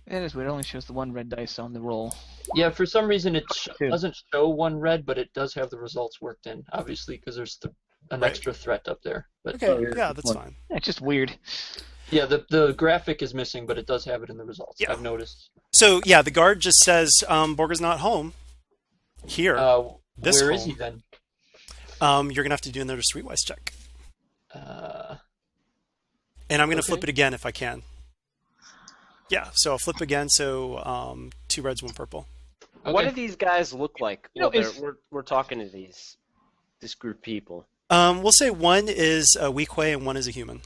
It is weird. It only shows the 1 red dice on the roll. Yeah, for some reason it Two. doesn't show 1 red, but it does have the results worked in, obviously, because there's an Right. extra threat up there. But Okay, yeah, that's fine. Yeah, it's just weird. yeah, the graphic is missing, but it does have it in the results. Yeah. I've noticed. So, yeah, the guard just says, Borg is not home. Here. This Where is home. he then? You're going to have to do another streetwise check. Uh, And I'm going to Okay. flip it again if I can. Yeah, so I'll flip again, so 2 reds, 1 purple. What Okay. do these guys look like? You know, We're talking to this group of people. We'll say one is a Weequay and one is a human.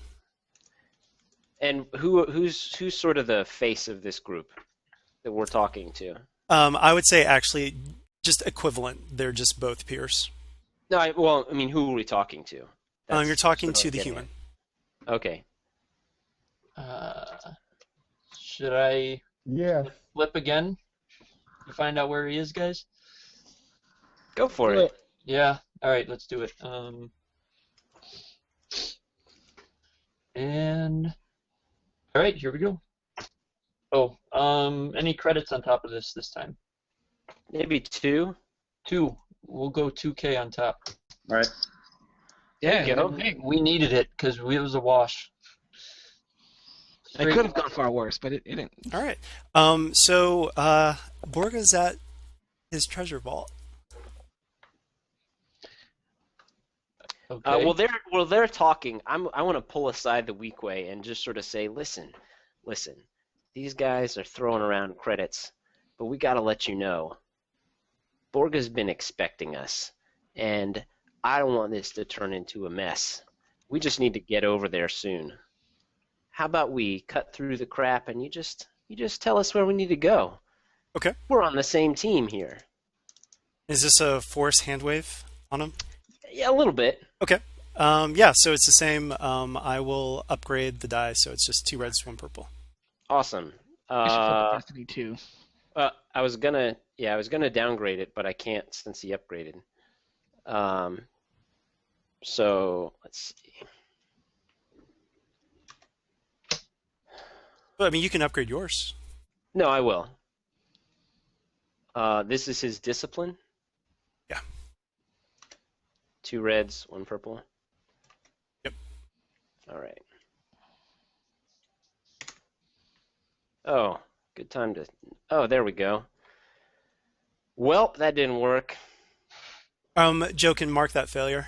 And who's sort of the face of this group that we're talking to? I would say actually just equivalent. They're just both peers. No, I mean, who are we talking to? You're talking That's what to I'm the getting human. at. Okay. Should I Yeah. flip again to find out where he is, guys? Go for Do it. it. Yeah. All right, let's do it. And all right, here we go. Oh, any credits on top of this time? Maybe 2. 2. We'll go 2K on top. All right. Yeah, you go. We needed it because it was a wash. It could have gone far worse, but it didn't. All right. So Borga's at his treasure vault. Okay. While they're talking, I want to pull aside the Weequay and just sort of say, listen, these guys are throwing around credits, but we got to let you know, Borga's been expecting us, and I don't want this to turn into a mess. We just need to get over there soon. How about we cut through the crap and you just tell us where we need to go? Okay. We're on the same team here. Is this a force hand wave on him? Yeah, a little bit. Okay. Yeah, so it's the same. I will upgrade the die, so it's just 2 reds, 1 purple. Awesome. I should flip Destiny 2. I was gonna downgrade it, but I can't since he upgraded. So let's see. But I mean, you can upgrade yours. No, I will. This is his discipline. Yeah. 2 reds, 1 purple. Yep. All right. Oh, good time to. Oh, there we go. Well, that didn't work. Joe can mark that failure.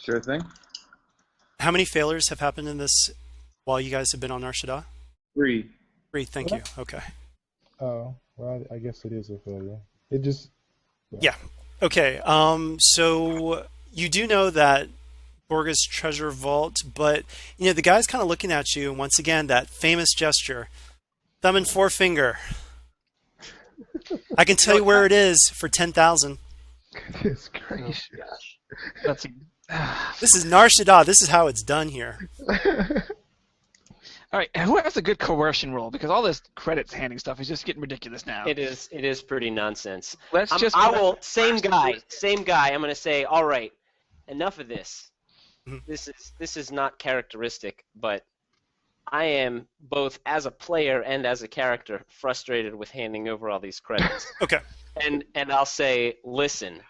Sure thing. How many failures have happened in this while you guys have been on Narshada? 3. 3, thank you. Okay. Oh, well, I guess it is a failure. It just. Yeah. Okay. So you do know that Borga's treasure vault, but you know the guy's kind of looking at you, and once again that famous gesture, thumb and forefinger. I can tell you where it is for 10,000. Goodness gracious. That's This is Narshada. This is how it's done here. all right. Who has a good coercion roll? Because all this credits handing stuff is just getting ridiculous now. It is pretty nonsense. Let's just. I will. Same guy. I'm gonna say, all right, enough of this. Mhm. This is not characteristic, but I am both as a player and as a character frustrated with handing over all these credits. Okay. And I'll say, listen,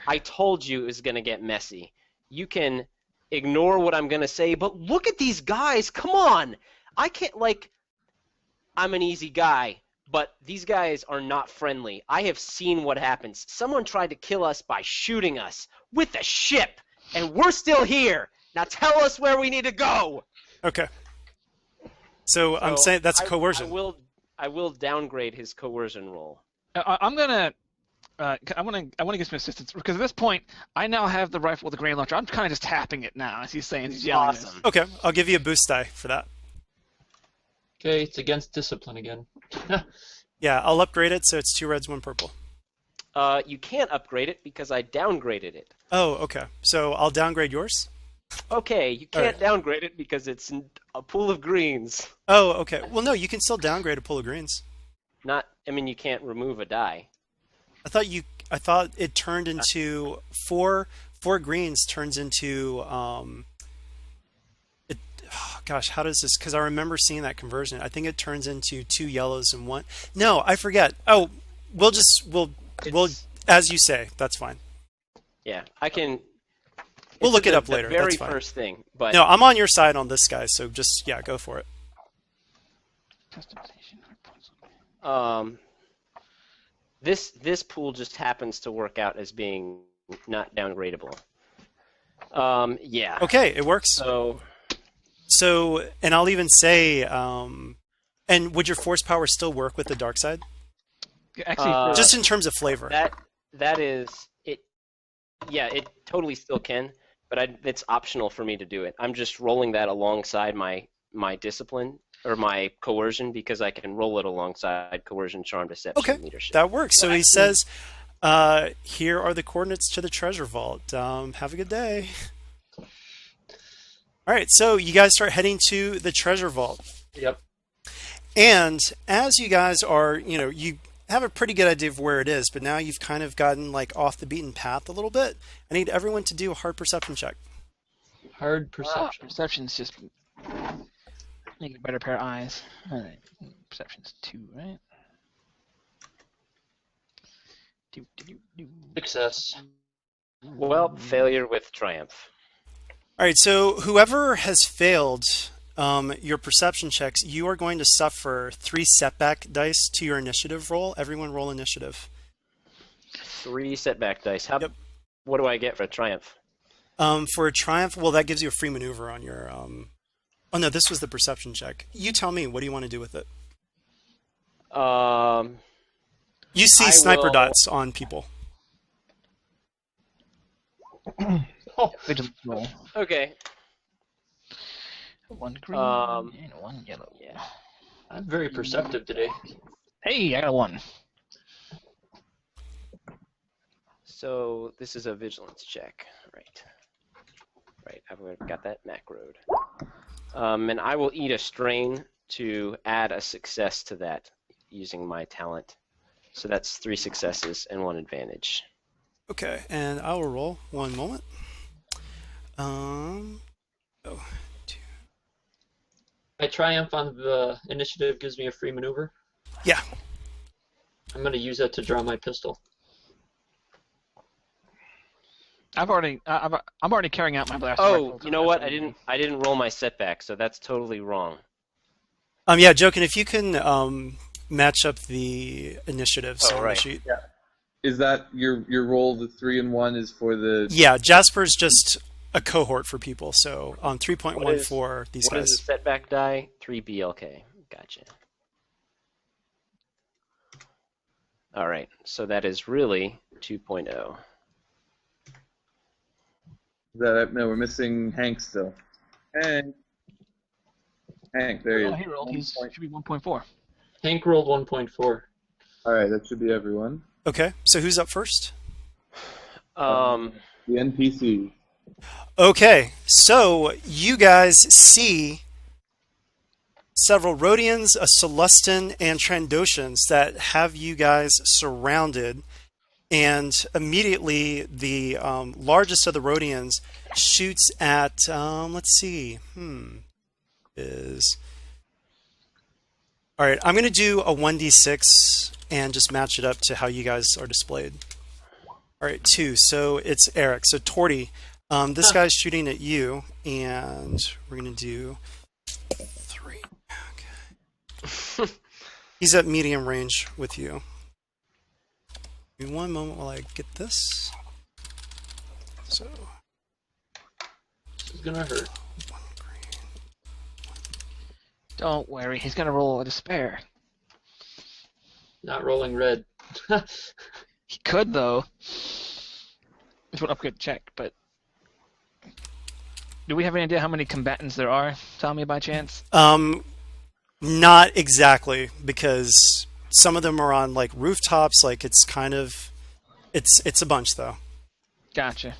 I told you it was gonna get messy. You can ignore what I'm gonna say, but look at these guys. Come on. I can't I'm an easy guy, but these guys are not friendly. I have seen what happens. Someone tried to kill us by shooting us with a ship, and we're still here. Now tell us where we need to go. Okay. So I'm saying that's coercion. I will downgrade his coercion roll. I'm gonna. I want to get some assistance because at this point I now have the rifle with the grain launcher. I'm kind of just tapping it now as he's saying he's yelling. This. Awesome. Okay, I'll give you a boost die for that. Okay, it's against discipline again. Yeah, I'll upgrade it so it's 2 reds, 1 purple. You can't upgrade it because I downgraded it. Oh, okay. So I'll downgrade yours. Okay, you can't downgrade it because it's a pool of greens. Oh, okay. Well, no, you can still downgrade a pool of greens. You can't remove a die. I thought it turned into four greens turns into gosh, how does this? Because I remember seeing that conversion. I think it turns into 2 yellows and 1. No, I forget. Oh, we'll as you say. That's fine. Yeah, I can. We'll look it up The later. very That's fine. first thing, but No, I'm on your side on this guy. So just go for it. This pool just happens to work out as being not downgradable. Yeah. Okay, it works. So, and I'll even say, and would your force power still work with the dark side? Actually, Just in terms of flavor. That is it. Yeah, it totally still can, but it's optional for me to do it. I'm just rolling that alongside my discipline or my coercion because I can roll it alongside coercion, charm, deception, Okay, and leadership. that works. So he says, here are the coordinates to the treasure vault. Have a good day. All right, so you guys start heading to the treasure vault. Yep. And as you guys are, you have a pretty good idea of where it is, but now you've kind of gotten like off the beaten path a little bit. I need everyone to do a hard perception check. Hard perception. Perception's just make a better pair of eyes. All right. Perception's 2, right? Success. Well, failure with triumph. All right, so whoever has failed your perception checks, you are going to suffer 3 setback dice to your initiative roll. Everyone roll initiative. 3 setback dice. Yep. What do I get for a triumph? For a triumph, well, that gives you a free maneuver on your... Oh, no, this was the perception check. You tell me, what do you want to do with it? You see sniper dots on people. Vigilance roll. Okay. 1 green and 1 yellow. Yeah. I'm very perceptive today. Hey, I got a 1. So this is a vigilance check, right? Right. I've got that macroed. And I will eat a strain to add a success to that using my talent. So that's 3 successes and 1 advantage. Okay, and I will roll. 1 moment. My triumph on the initiative gives me a free maneuver. Yeah. I'm going to use that to draw my pistol. I'm already carrying out my blast. Oh, you know what? I didn't roll my setback, so that's totally wrong. Yeah, Jokin, if you can match up the initiatives on right. the sheet. Yeah. Is that your roll? The 3 and 1 is for the. Yeah, Jasper's just a cohort for people. So on 3.14, these What guys. is the setback die? 3 BLK. Gotcha. All right, so that is really 2.0. No, we're missing Hank still. Hank, there he Oh, is. he rolled. He should be 1.4. Hank rolled 1.4. All right, that should be everyone. Okay, so who's up first? Um, The NPC. Okay, so you guys see several Rhodians, a Celestin, and Trandoshans that have you guys surrounded. And immediately, the largest of the Rhodians shoots at, let's see, All right, I'm going to do a 1d6 and just match it up to how you guys are displayed. All right, 2, so it's Eric. So Torty, this guy's shooting at you, and we're going to do 3. Okay. He's at medium range with you. Give me 1 moment while I get this. So, This is going to hurt. 1 green. Don't worry, he's gonna roll a despair. Not rolling red. He could though. It's an upgrade check, but do we have any idea how many combatants there are? Tommy, by chance? Not exactly, because some of them are on like rooftops. Like it's kind of, it's a bunch though. Gotcha.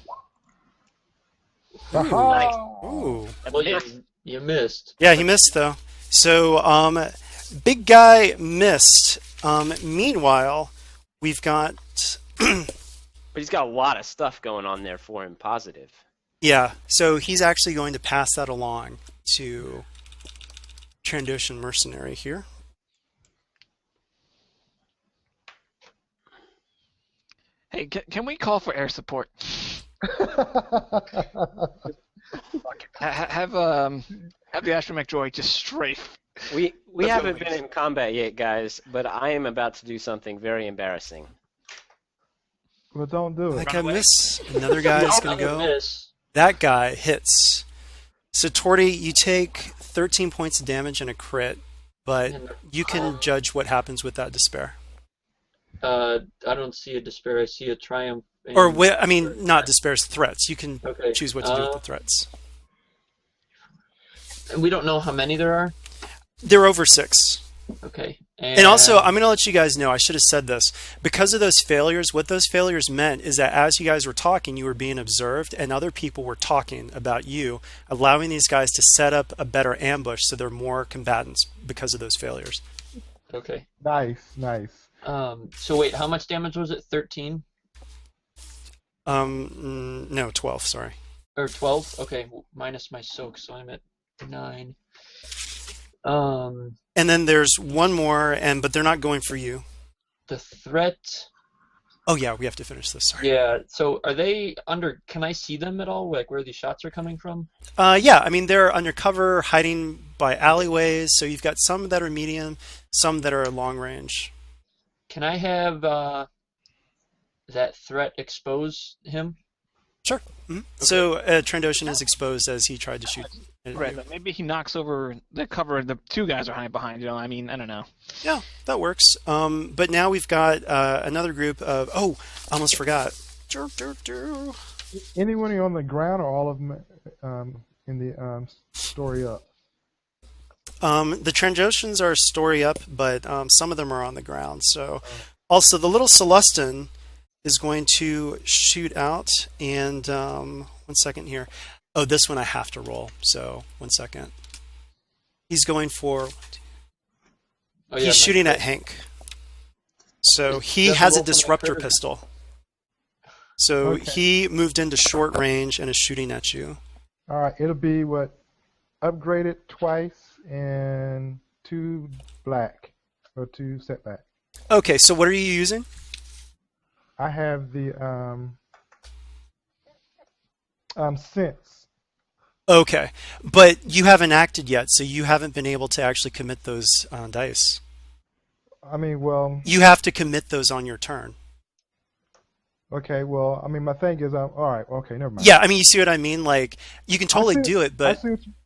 Aha! Ooh. Well, you missed. Yeah, he missed though. So, big guy missed. Meanwhile, we've got. but he's got a lot of stuff going on there for him, positive. Yeah, so he's actually going to pass that along to Trandoshan Mercenary here. Hey, can we call for air support? Have the astromech droid just strafe. We That's haven't what we- been in combat yet, guys, but I am about to do something very embarrassing. Well, don't do That it. guy miss. Another guy's going to Another go. miss. That guy hits. So, Torty, you take 13 points of damage and a crit, but you can judge what happens with that despair. I don't see a despair. I see a triumph. Or, And I mean, not despairs, threats. You can okay. choose what to do with the threats. And we don't know how many there are. They're over 6. Okay. And also, I'm going to let you guys know, I should have said this. Because of those failures, what those failures meant is that as you guys were talking, you were being observed, and other people were talking about you, allowing these guys to set up a better ambush so they're more combatants because of those failures. Okay. Nice. So wait, how much damage was it? 13 No, 12, sorry. or 12? Okay, minus my soak, so I'm at 9. And then there's one more, but they're not going for you. The threat. Oh, yeah, we have to finish this, sorry. Yeah. So are they under? Can I see them at all? Like where these shots are coming from? Yeah, I mean, they're undercover, hiding by alleyways, so you've got some that are medium, some that are long range. Can I have that threat expose him? Sure. Mm-hmm. Okay. So Trandoshan is exposed as he tried to shoot at Right, you. but maybe he knocks over the cover the 2 guys are hiding behind, I mean, I don't know. Yeah, that works. But now we've got another group of... Oh, I almost forgot. Anyone on the ground or all of them in the story up? The Transoceans are story up, but some of them are on the ground. So, also the little Celestin is going to shoot out, and 1 second here. Oh, this one I have to roll. So 1 second. He's going for. Oh, yeah, He's shooting at Hank. So he has a disruptor pistol. So he moved into short range and is shooting at you. All right, it'll be what? Upgraded twice and 2 black or 2 setback. Okay, so what are you using? I have the sense. Okay, but you haven't acted yet, so you haven't been able to actually commit those dice. I mean, well. You have to commit those on your turn. Okay, well, I mean, my thing is, all right, okay, never mind. Yeah, I mean, you see what I mean? Like, you can totally do it, but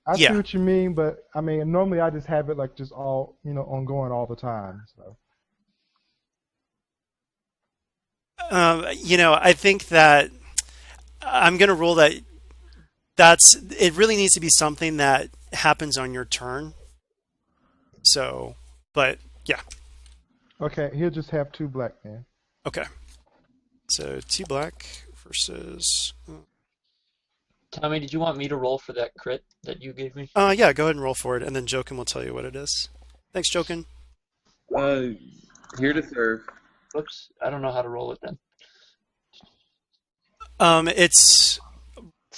I see what you mean, but I mean, normally I just have it like just all, ongoing all the time. So. I think that I'm going to rule that it really needs to be something that happens on your turn. So, but yeah. Okay, he'll just have 2 black then. Okay. So 2 black versus. Tommy, did you want me to roll for that crit that you gave me? Yeah, go ahead and roll for it, and then Jokin will tell you what it is. Thanks, Jokin. Here to serve. Whoops, I don't know how to roll it then. It's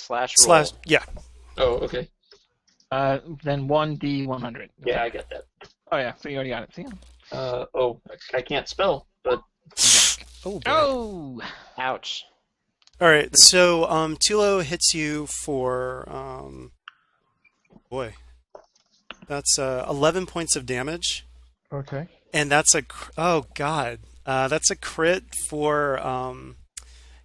/roll. Yeah. Oh, okay. Then 1d100. Yeah, I get that. Oh yeah, so you already got it. See? I can't spell, but Oh. Boy. Oh! Ouch. All right. So Tulo hits you for boy. That's 11 points of damage. Okay. And that's oh god. That's a crit for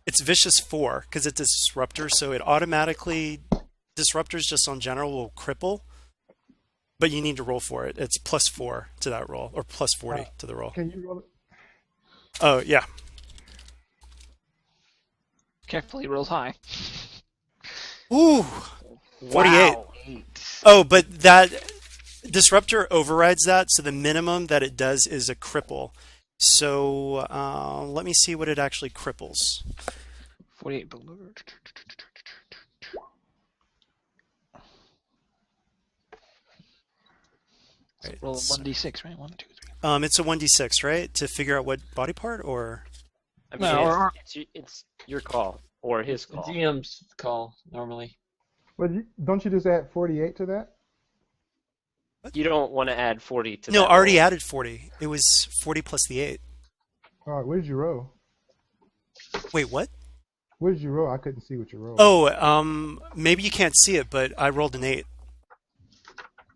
it's vicious 4 because it's a disruptor, so it automatically disruptors just on general will cripple. But you need to roll for it. It's +4 to that roll, or +40 to the roll. Can you roll it? Oh yeah. Carefully rolls high. Ooh. 48. Wow. Oh, but that disruptor overrides that, so the minimum that it does is a cripple. So let me see what it actually cripples. 48 below. Right, Roll so, 1d6, right? 1, 2, 3. it's a 1d6, right? To figure out what body part, or I mean, No, it's your call or his the call. DM's call normally. Well, don't you just add 48 to that? You don't want to add 40 to no, that already roll. added 40. It was 40 plus the 8. All right, what did you roll? Wait, what? What did you roll? I couldn't see what you rolled. Oh, maybe you can't see it, but I rolled an 8.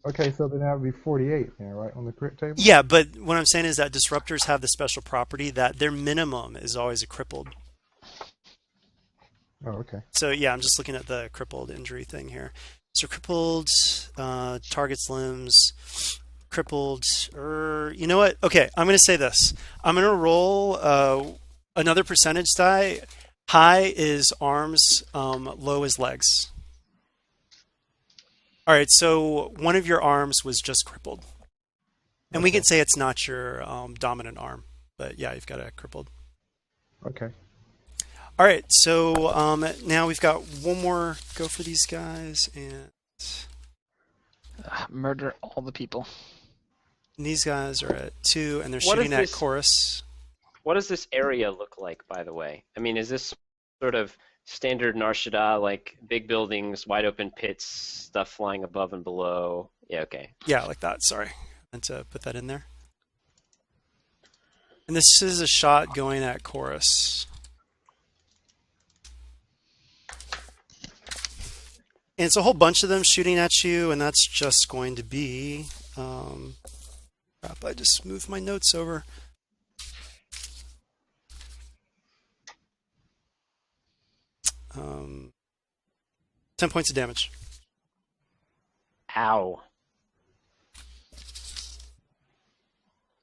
Okay, so then that would be 48 then, right, on the crit table? Yeah, but what I'm saying is that disruptors have the special property that their minimum is always a crippled. Oh, okay. So yeah, I'm just looking at the crippled injury thing here. So crippled targets limbs, crippled. You know what? Okay, I'm going to say this. I'm going to roll another percentage die. High is arms, low is legs. All right, so one of your arms was just crippled. And we can say it's not your dominant arm. But yeah, you've got it crippled. Okay. All right, so now we've got one more go for these guys. And Murder all the people. these guys are at 2, and they're What shooting is at this? chorus. What does this area look like, by the way? I mean, is this sort of standard Nar Shaddaa, like big buildings, wide open pits, stuff flying above and below? Yeah, okay. Yeah, like that. Sorry. I meant to put that in there. And this is a shot going at chorus. And it's a whole bunch of them shooting at you, and that's just going to be... crap, I just moved my notes over. Um, 10 points of damage. Ow.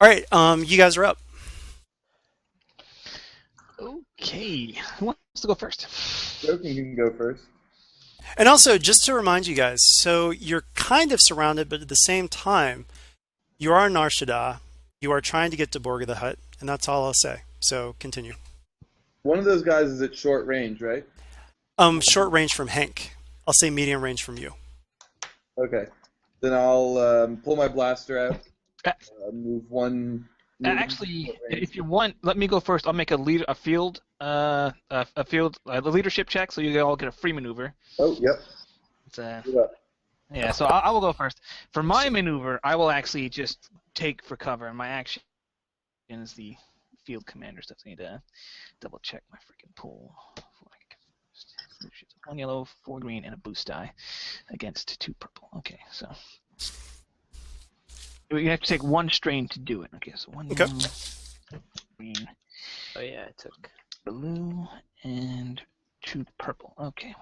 All right, you guys are up. Okay. Who wants to go first? Joking can go first. And also, just to remind you guys, so you're kind of surrounded, but at the same time, you are in Nar Shaddaa. You are trying to get to Borga the Hut, and that's all I'll say. So continue. One of those guys is at short range, right? Short range from Hank. I'll say medium range from you. Okay. Then I'll pull my blaster out. Uh, Move one. move Actually, short range. if you want, let me go first. I'll make a field leadership check, so you all get a free maneuver. Oh, yep. It's, Good up. yeah, so I will go first. For my maneuver, I will actually just take for cover, and my action is the field commander stuff. So I need to double check my freaking pool. One yellow, 4 green, and a boost die against 2 purple. Okay, so you have to take 1 strain to do it. Okay, so 1 Okay. yellow, green, Oh yeah, I took. blue, and 2 purple. Okay.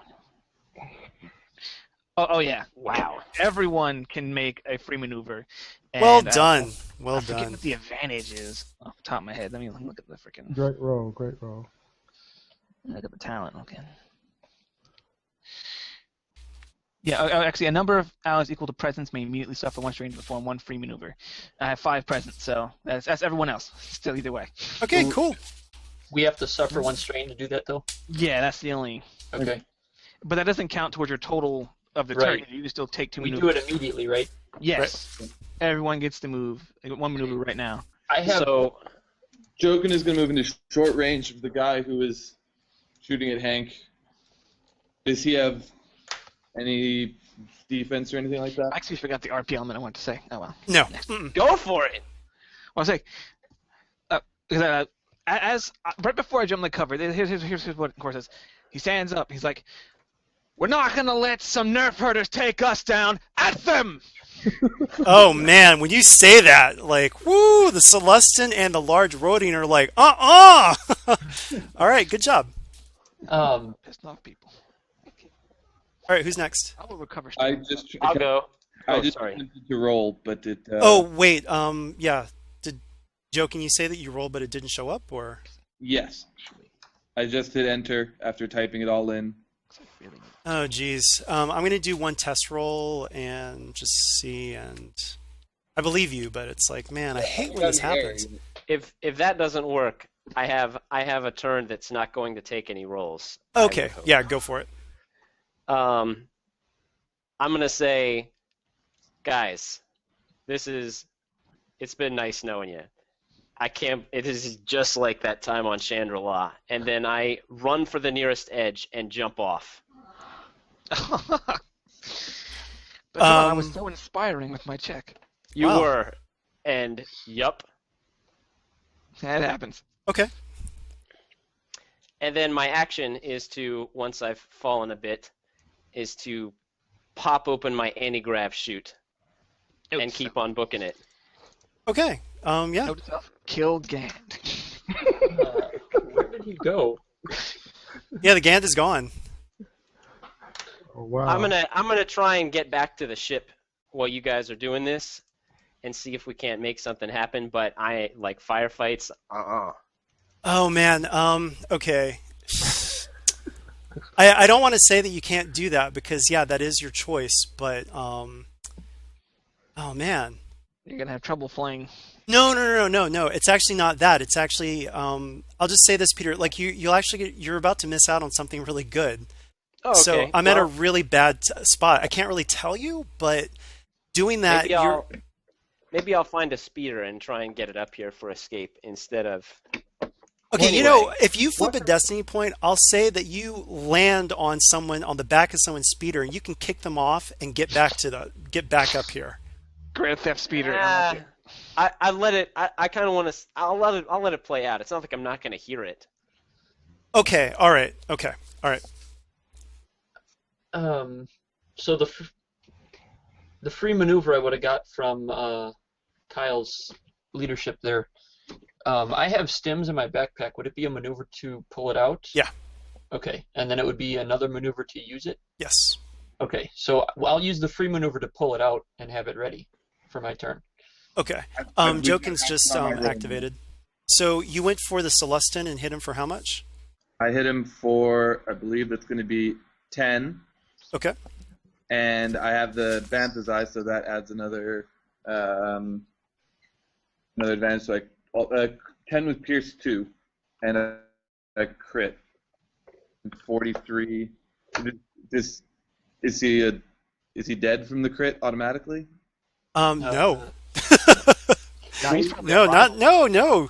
Oh yeah. Wow. Everyone can make a free maneuver. And, Well done. Well I forget done. what the advantage is off the top of my head. Let me look at the freaking Great roll, great roll. look at the talent. Okay. Yeah, actually, a number of allies equal to presence may immediately suffer 1 strain to perform 1 free maneuver. I have 5 presence, so that's everyone else. Still either way. Okay, cool. We have to suffer 1 strain to do that, though? Yeah, that's the only. Okay. But that doesn't count towards your total of the turn. Right. You can still take 2 We maneuvers. do it immediately, right? Yes. Everyone gets to move. They get 1 maneuver right now. I have. So, Jokin is going to move into short range of the guy who is shooting at Hank. Does he have any defense or anything like that? I actually forgot the RP element I wanted to say. Oh well. No. Mm-mm. go for it. Well, I was like, right before I jump the cover, here's what of course is. He stands up. He's like, "We're not gonna let some nerf herders take us down. At them!" Oh man, when you say that, like, woo, the Celestin and the large Roding are like, All right, good job. Pissed off people. All right, who's next? I will recover. I strength. just I'll go. I Oh, just sorry. attempted to roll, but it. Oh wait, yeah. Did Joe? Can you say that you rolled but it didn't show up, or? Yes. I just hit enter after typing it all in. Really Oh geez, I'm gonna do 1 test roll and just see. And I believe you, but it's like, man, I hate when this happens. If that doesn't work, I have a turn that's not going to take any rolls. Okay, yeah, go for it. I'm gonna say, guys, it's been nice knowing you. It is just like that time on Chandra-La. And then I run for the nearest edge and jump off. But I was so inspiring with my check. You Wow. were. And, yup. That happens. Okay. And then my action is to, once I've fallen a bit, is to pop open my anti-grav chute and keep on booking it. Okay. Yeah. Note to self, kill Gand. Where did he go? Yeah, the Gand is gone. Oh, wow. I'm gonna try and get back to the ship while you guys are doing this, and see if we can't make something happen. But I like firefights. Oh man. Okay. I don't want to say that you can't do that because yeah, that is your choice. But oh man. You're gonna have trouble flying. No. It's actually not that. It's actually I'll just say this, Peter. Like you'll actually you're about to miss out on something really good. Oh, okay. So I'm at a Well, really bad spot. I can't really tell you, but doing that, maybe I'll find a speeder and try and get it up here for escape instead of. okay. Anyway, If you flip a destiny point, I'll say that you land on someone on the back of someone's speeder, and you can kick them off and get back up here. Grand Theft Speeder. I let it. I kind of want to. I'll let it play out. It's not like I'm not going to hear it. Okay. All right. Okay. All right. So the free maneuver I would have got from Kyle's leadership there. I have stims in my backpack. Would it be a maneuver to pull it out? Yeah. Okay, and then it would be another maneuver to use it? Yes. Okay, so I'll use the free maneuver to pull it out and have it ready for my turn. Okay. I believe Jokin's that's just not my roll. activated. So you went for the Celestin and hit him for how much? I hit him for, I believe that's going to be 10, Okay. and I have the Bantha's Eye, so that adds another advantage. So 10 with Pierce 2, and a crit. 43. Is he dead from the crit automatically? No. No, he's probably No, a rival. no.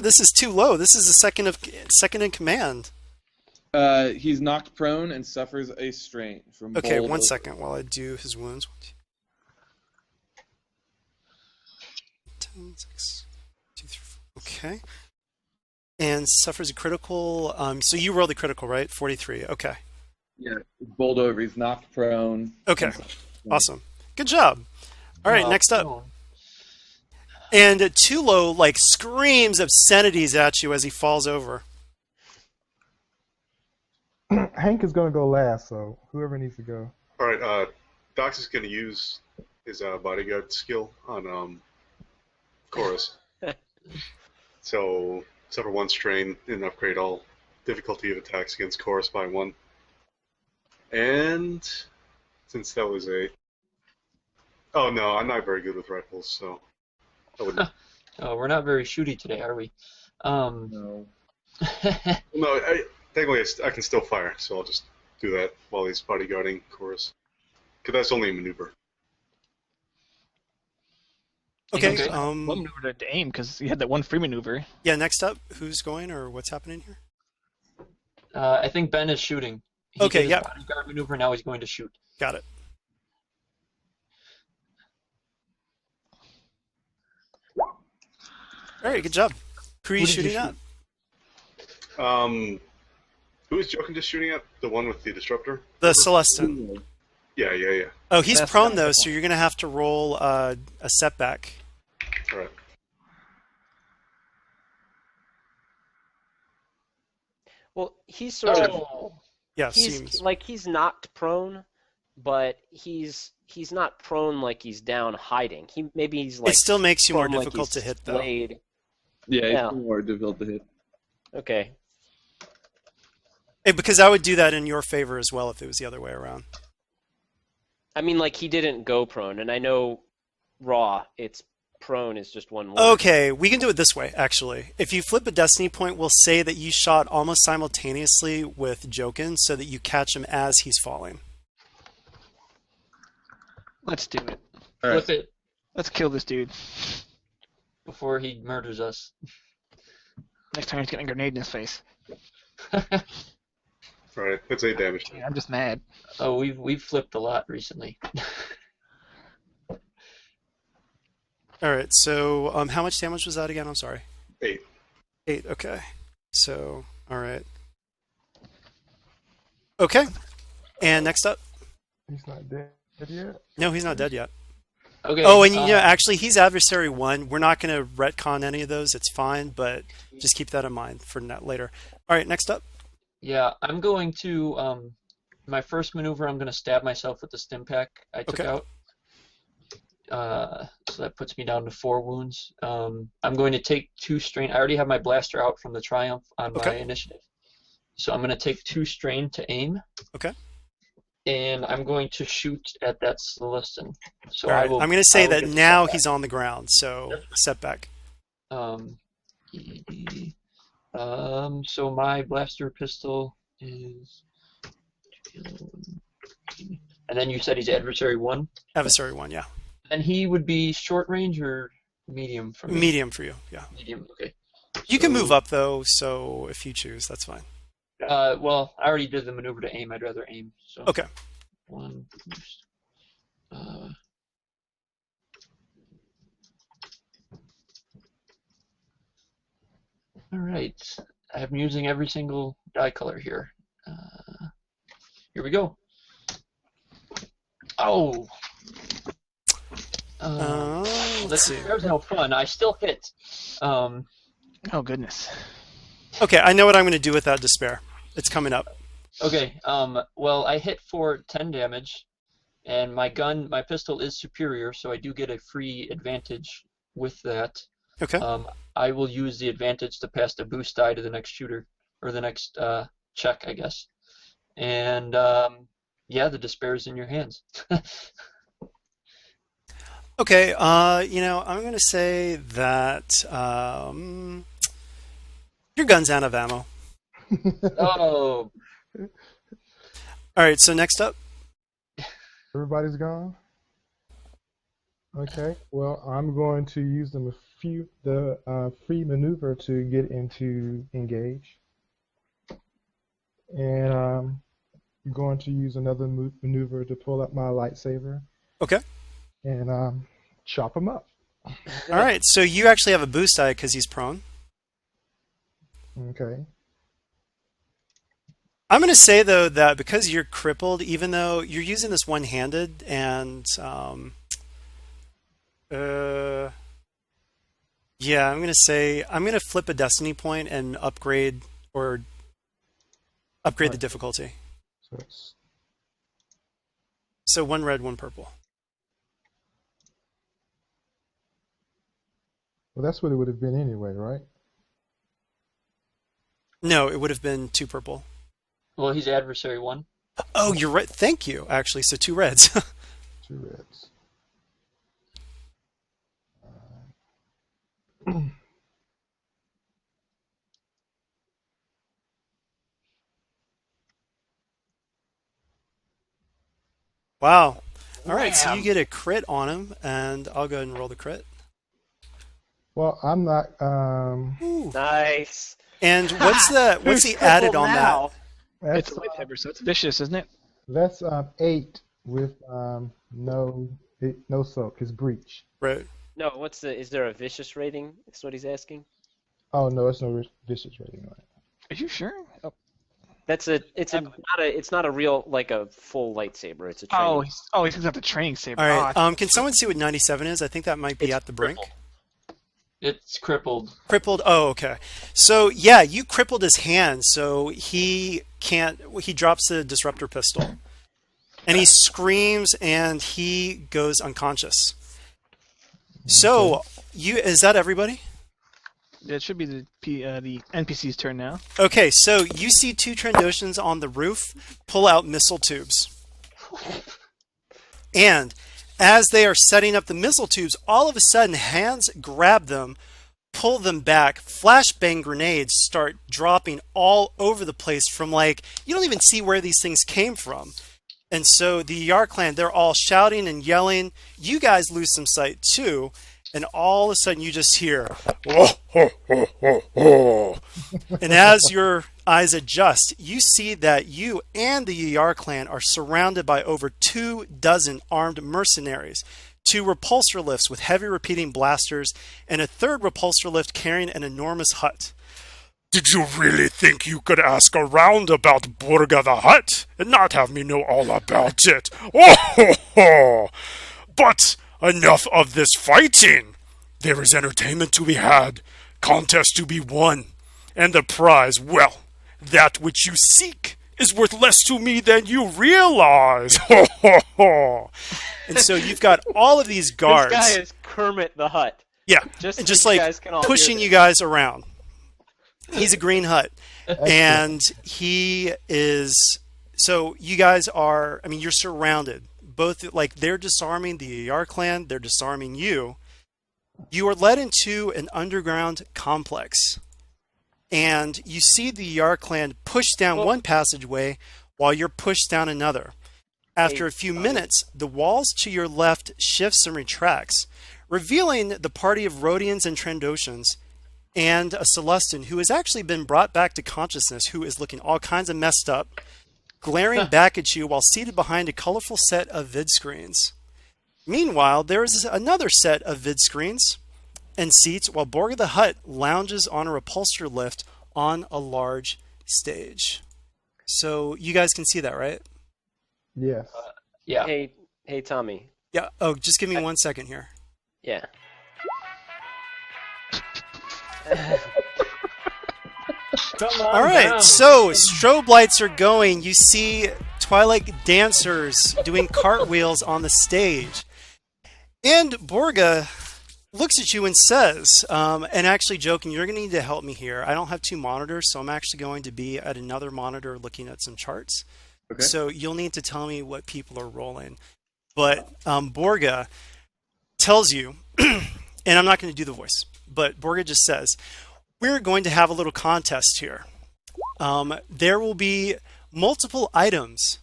This is too low. This is a second in command. He's knocked prone and suffers a strain from. Okay, bold 1 second while I do his wounds. 10, 6, 2, 3, 4. Okay. And suffers a critical. So you rolled the critical, right? 43. Okay. Yeah, bowled over. He's knocked prone. Okay. and suffers a strain. Awesome. Good job. All right, next up. And Tulo screams obscenities at you as he falls over. Hank is going to go last, so whoever needs to go. All right, Dox is going to use his bodyguard skill on Chorus. So, suffer 1 strain and upgrade all difficulty of attacks against Chorus by 1. And since that was a... Oh, no, I'm not very good with rifles, so I wouldn't... Oh, we're not very shooty today, are we? No. No, technically I can still fire, so I'll just do that while he's bodyguarding Chorus. Because that's only a maneuver. Okay. Okay. One maneuver to aim because you had that one free maneuver. Yeah, next up, who's going or what's happening here? I think Ben is shooting. He Okay, did his yeah. bodyguard maneuver, now he's going to shoot. Got it. All right, good job. Who are you Who did you shooting at? Who was Jokin just shooting at? The one with the disruptor? The Celestin. Yeah. Oh, he's That's prone not though, the so you're gonna have to roll a setback. All right. Well, he's sort of. Oh, Yeah, He's seems. he's knocked prone, but he's not prone like he's down hiding. He's It still makes you more prone like difficult he's to hit though. splayed. Yeah, Yeah. it's more difficult to hit. Okay. Because I would do that in your favor as well if it was the other way around. I mean, he didn't go prone, and I know raw. It's prone is just one word. Okay, we can do it this way, actually. If you flip a destiny point, we'll say that you shot almost simultaneously with Jokin so that you catch him as he's falling. Let's do it. All right. flip it Let's kill this dude. before he murders us. Next time he's getting a grenade in his face. All right, that's 8 damage. Yeah, I'm just mad. Oh, we've flipped a lot recently. All right, so how much damage was that again? I'm sorry. 8. 8, okay. So, all right. Okay, and next up. He's not dead yet. No, he's not dead yet. Okay. Oh, and actually, he's adversary 1. We're not going to retcon any of those. It's fine, but just keep that in mind for later. All right, next up. Yeah, I'm going to my first maneuver. I'm going to stab myself with the stim pack I took Okay. out. So that puts me down to 4 wounds. I'm going to take 2 strain. I already have my blaster out from the Triumph on my initiative. So I'm going to take 2 strain to aim. Okay. And I'm going to shoot at that Celestin. So All right. I'm going to say that now he's on the ground, so setback. ED. So my blaster pistol is, and then you said he's adversary 1. Adversary 1, yeah. And he would be short range or medium for me? Medium for you, yeah. Medium, okay. You can move up though, so if you choose, that's fine. Well, I already did the maneuver to aim. I'd rather aim. So Okay. 1 boost. All right. I'm using every single die color here. Here we go. Oh. Let's see. There's no fun. I still hit. Oh goodness. Okay, I know what I'm going to do with that despair. It's coming up. Okay. Well, I hit for 10 damage, and my pistol is superior, so I do get a free advantage with that. Okay. I will use the advantage to pass the boost die to the next shooter, or the next check, I guess. And yeah, the despair is in your hands. Okay. I'm going to say that your gun's out of ammo. Oh. All right. So next up. Everybody's gone. Okay. Well, I'm going to use the free maneuver to get into engage, and I'm going to use another maneuver to pull up my lightsaber. Okay. And chop him up. All right. So you actually have a boost die because he's prone. Okay. I'm going to say though that because you're crippled, even though you're using this one-handed, and yeah, I'm going to say I'm going to flip a destiny point and upgrade the difficulty. So 1 red, 1 purple. Well, that's what it would have been anyway, right? No, it would have been 2 purple. Well, he's adversary 1. Oh, you're right. Thank you. Actually, so 2 reds. 2 reds. Wow. All right, so you get a crit on him, and I'll go ahead and roll the crit. Well, I'm not. Nice. And what's the added on that? It's a lightsaber, so it's vicious, isn't it? That's 8 with no soak. His breach. Right. No, is there a vicious rating? That's what he's asking. Oh no, it's no vicious rating on it. Are you sure? Oh. It's not a real, like, a full lightsaber. It's a training. He's got the training saber. All right. Can someone see what 97 is? I think that might be at the brink. It's crippled. Crippled. Oh, okay. So yeah, you crippled his hand, so he can't. He drops the disruptor pistol, and he screams, and he goes unconscious. So is that everybody? It should be the NPC's turn now. Okay, so you see 2 Trandoshans on the roof pull out missile tubes. And as they are setting up the missile tubes, all of a sudden hands grab them, pull them back, flashbang grenades start dropping all over the place from, like, you don't even see where these things came from. And so the Yar clan, they're all shouting and yelling. You guys lose some sight too. And all of a sudden you just hear, oh, oh, oh, oh, oh. And as your eyes adjust, you see that you and the Yar clan are surrounded by over 24 armed mercenaries, 2 repulsor lifts with heavy repeating blasters, and a 3rd repulsor lift carrying an enormous hut. Did you really think you could ask around about Burga the Hut and not have me know all about it? Oh, ho, ho. But enough of this fighting. There is entertainment to be had, contest to be won, and the prize, well, that which you seek is worth less to me than you realize. And so you've got all of these guards. This guy is Kermit the Hut. Yeah, Just and so just you like guys can all pushing hear you guys around. He's a green hut, and he is. So you guys are. I mean, you're surrounded. Both like they're disarming the Yar clan. They're disarming you. You are led into an underground complex, and you see the Yar clan push down one passageway while you're pushed down another. After a few minutes, the walls to your left shifts and retracts, revealing the party of Rhodians and Trandoshans and a Celestin who has actually been brought back to consciousness, who is looking all kinds of messed up, glaring back at you while seated behind a colorful set of vid screens. Meanwhile, there is another set of vid screens and seats while Borga the Hutt lounges on a repulsor lift on a large stage. So you guys can see that, right? Yes. Yeah. Hey, Tommy. Yeah. Oh, just give me 1 second here. Yeah. All right, so strobe lights are going. You see Twilight dancers doing cartwheels on the stage. And Borga looks at you and says, and actually joking, you're going to need to help me here. I don't have two monitors, so I'm actually going to be at another monitor looking at some charts. Okay. So you'll need to tell me what people are rolling. But Borga tells you, and I'm not going to do the voice, but Borga just says, we're going to have a little contest here. There will be multiple items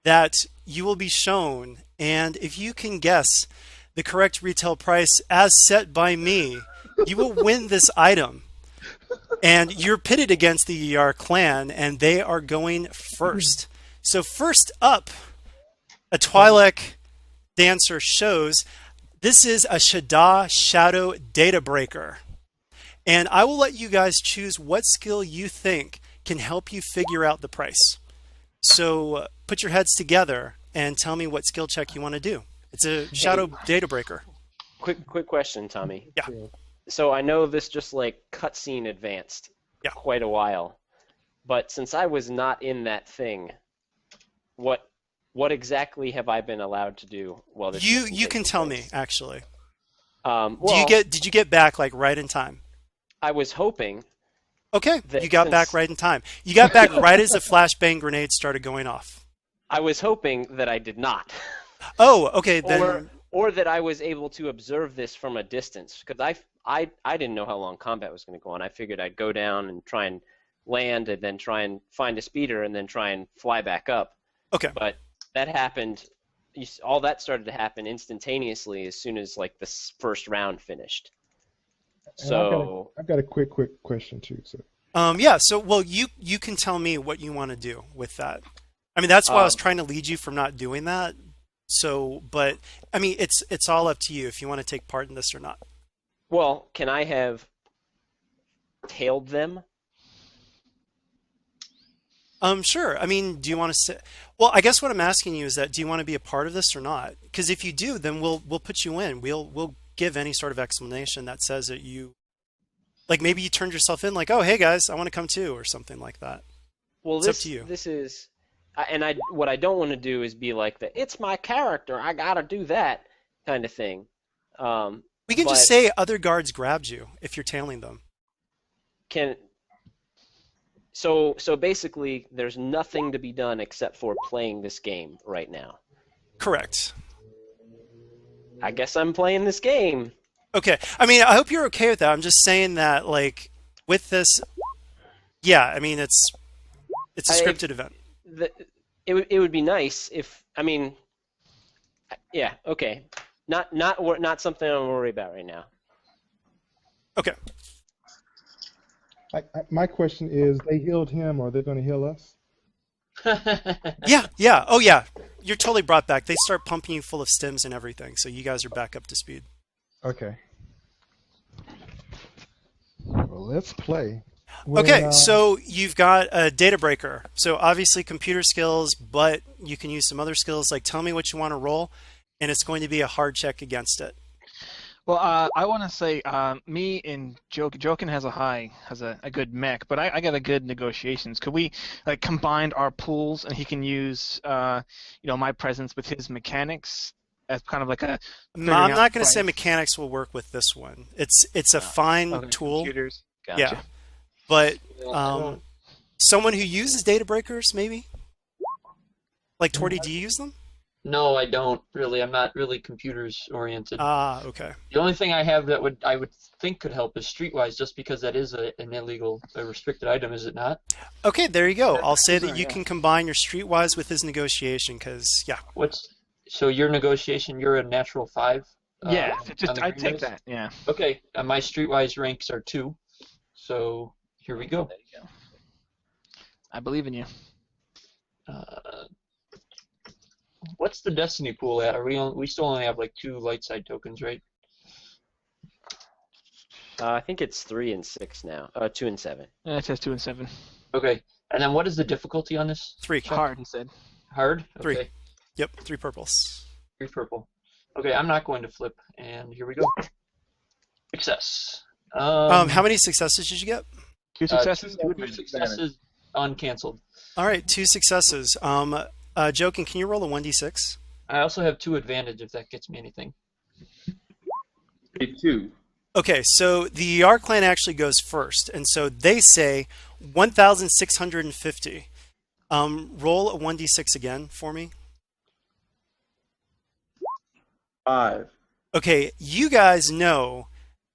that you will be shown, and if you can guess the correct retail price as set by me, you will win this item. And you're pitted against the Yar clan, and they are going first. So first up, a Twi'lek dancer shows this is a Shada Shadow Data Breaker. And I will let you guys choose what skill you think can help you figure out the price. So put your heads together and tell me what skill check you want to do. It's a Shadow Data Breaker. Quick question, Tommy. Yeah. So I know this just like cutscene advanced quite a while, but since I was not in that thing, what exactly have I been allowed to do? Well, you can tell me actually. Well, Did you get back like right in time? I was hoping. Okay, you got back right in time. You got back right as the flashbang grenade started going off. I was hoping that I did not. Oh, okay, then. Or that I was able to observe this from a distance, because I didn't know how long combat was going to go on. I figured I'd go down and try and land, and then try and find a speeder, and then try and fly back up. Okay. But that happened. All that started to happen instantaneously as soon as like this first round finished. So I've got a quick question too. So. Yeah. So, well, you can tell me what you want to do with that. I mean, that's why I was trying to lead you from not doing that. So, but I mean, it's all up to you if you want to take part in this or not. Well, can I have tailed them? Sure. I mean, do you want to say? Well, I guess what I'm asking you is that do you want to be a part of this or not? Because if you do, then we'll put you in. We'll give any sort of explanation that says that you, like maybe you turned yourself in, like, oh, hey guys, I want to come too, or something like that. Well, it's up to you. This is, and what I don't want to do is be like the it's my character, I gotta do that kind of thing. We can just say other guards grabbed you if you're tailing them. So basically, there's nothing to be done except for playing this game right now. Correct. I guess I'm playing this game. Okay. I mean, I hope you're okay with that. I'm just saying that, like, with this, yeah. I mean, it's a scripted event. It would be nice if, I mean, yeah. Okay. Not something I'm worried about right now. Okay. My question is, they healed him, or are they going to heal us? Yeah. Oh, yeah. You're totally brought back. They start pumping you full of stims and everything, so you guys are back up to speed. Okay. Well, let's play. Okay, so you've got a data breaker. So obviously computer skills, but you can use some other skills. Like, tell me what you want to roll, and it's going to be a hard check against it. Well, I want to say me and Jokin has a good mech, but I got a good negotiations. Could we like combine our pools and he can use my presence with his mechanics as kind of like a I'm figuring out not the going to say price? mechanics will work with this one. It's a fine Other tool, computers. Gotcha. yeah, but Yeah, I um, don't. someone who uses data breakers, maybe like Torty, do you use them? No, I don't really. I'm not really computers oriented. Ah, okay. The only thing I have that I would think could help is Streetwise, just because that is an illegal, a restricted item, is it not? Okay, there you go. I'll say that Sure, you yeah. can combine your streetwise with his negotiation, because yeah. So your negotiation, you're a natural 5. Yeah, on just the I'd green take dice? that. Yeah. Okay, my Streetwise ranks are 2, so here we go. There you go. I believe in you. Uh, what's the Destiny pool at? We still only have like 2 light side tokens, right? I think it's 3 and 6 now. 2 and 7. Yeah, it says 2 and 7. Okay, and then what is the difficulty on this? 3. Hard, he said. Hard? 3. Okay, Yep, 3 purples. 3 purple. Okay, I'm not going to flip, and here we go. Success. How many successes did you get? 2 successes. 2 successes uncancelled. All right, 2 successes. Joking, can you roll a 1d6? I also have 2 advantage if that gets me anything. A 2. Okay, so the Yar clan actually goes first, and so they say 1,650. Roll a 1d6 again for me. 5. Okay, you guys know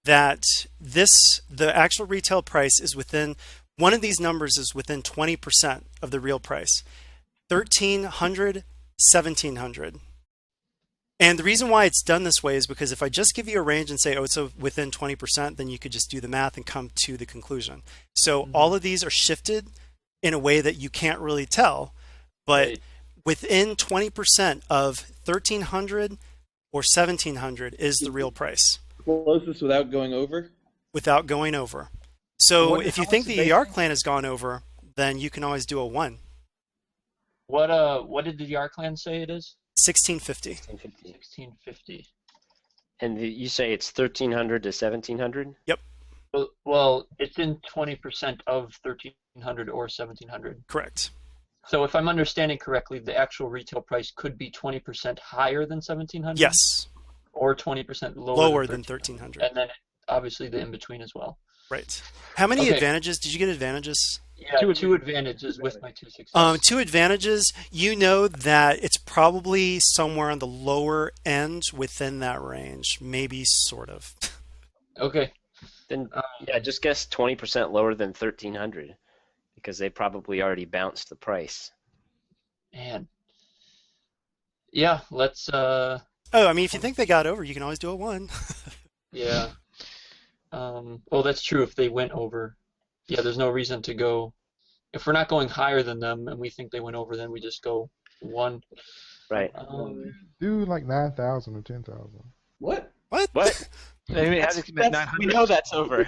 that the actual retail price is within, one of these numbers is within 20% of the real price. 1,300, 1,700. And the reason why it's done this way is because if I just give you a range and say, oh, it's within 20%, then you could just do the math and come to the conclusion. So all of these are shifted in a way that you can't really tell, but Right. within 20% of 1,300 or 1,700 is the real price Closest without going over? without going over. So What- if you how think much the is Yar clan has gone over, then you can always do a 1. What did the Yar clan say it is? 1,650. 1650. 1650. And you say it's 1300 to 1700? Well, it's in 20% of 1300 or 1700. Correct. So if I'm understanding correctly, the actual retail price could be 20% higher than 1700? Yes. Or 20% Lower than than 1,300. And then obviously the in-between as well. Right. How many Okay. advantages? Did you get advantages? Yeah, 2 advantages with my 2 successes. 2 advantages. You know that it's probably somewhere on the lower end within that range. Maybe, sort of. Okay. Then, yeah, just guess 20% lower than 1300 because they probably already bounced the price. Man. Yeah, let's Oh, I mean, if you think they got over, you can always do a 1. yeah. Well, that's true if they went over. Yeah, there's no reason to go. If we're not going higher than them and we think they went over, then we just go 1. Right. Do like 9,000 or 10,000. What? What? What? I mean, That's, it has to be 900. we know that's over.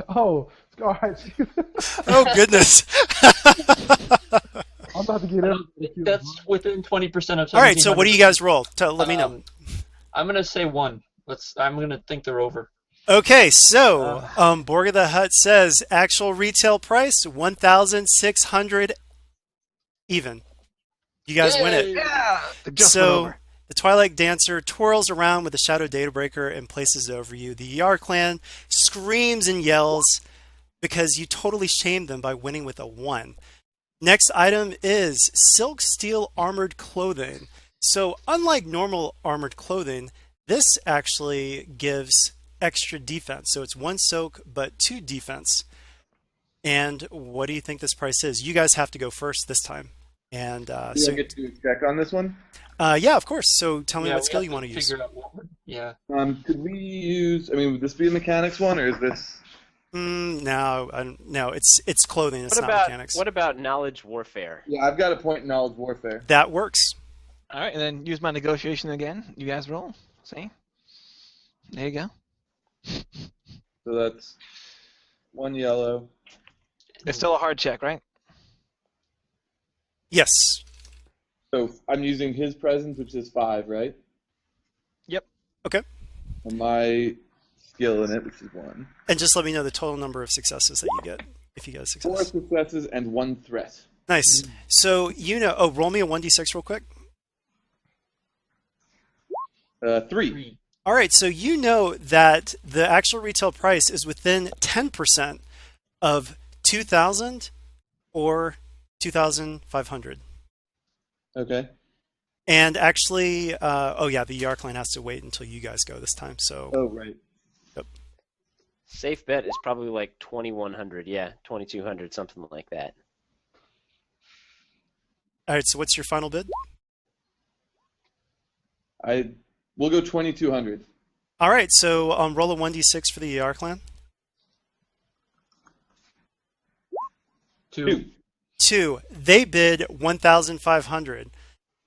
Oh, all right. Oh, goodness. I'm about to get up. That's within 20% of. All right, so what do you guys roll? Let me know. I'm gonna say 1. I'm gonna think they're over. Okay, so Borg of the Hut says actual retail price 1,600 even. You guys win it. Yeah. They just went So over. the Twilight Dancer twirls around with the Shadow Data Breaker and places it over you. The Yar clan screams and yells because you totally shamed them by winning with a 1. Next item is Silk Steel Armored Clothing. So unlike normal armored clothing, this actually gives extra defense. So it's 1 soak, but 2 defense. And what do you think this price is? You guys have to go first this time. And Do so I get to check on this one? yeah, of course. So tell me Yeah, what we skill have you want to use. figure out what yeah. Could we use? I mean, would this be a mechanics one, or is this? No, it's clothing. It's What not about mechanics. what about knowledge warfare? Yeah, I've got a point in knowledge warfare. That works. All right, and then use my negotiation again. You guys roll. See? There you go. So that's 1 yellow. It's still a hard check, right? Yes. So I'm using his presence, which is 5, right? Yep. Okay. my skill in it, which is 1. And just let me know the total number of successes that you get if you get a 4 success. successes and 1 threat. Nice. So roll me a 1d6 real quick. 3. All right, so you know that the actual retail price is within 10% of 2,000 or 2,500. Okay. And actually, the Yarkline has to wait until you guys go this time. So, Oh, right. Safe bet is probably like 2,100. Yeah, 2,200, something like that. all right. So, what's your final bid? We'll go 2,200. All right. So, roll a 1d6 for the Yarkline. 2. 2. They bid 1,500.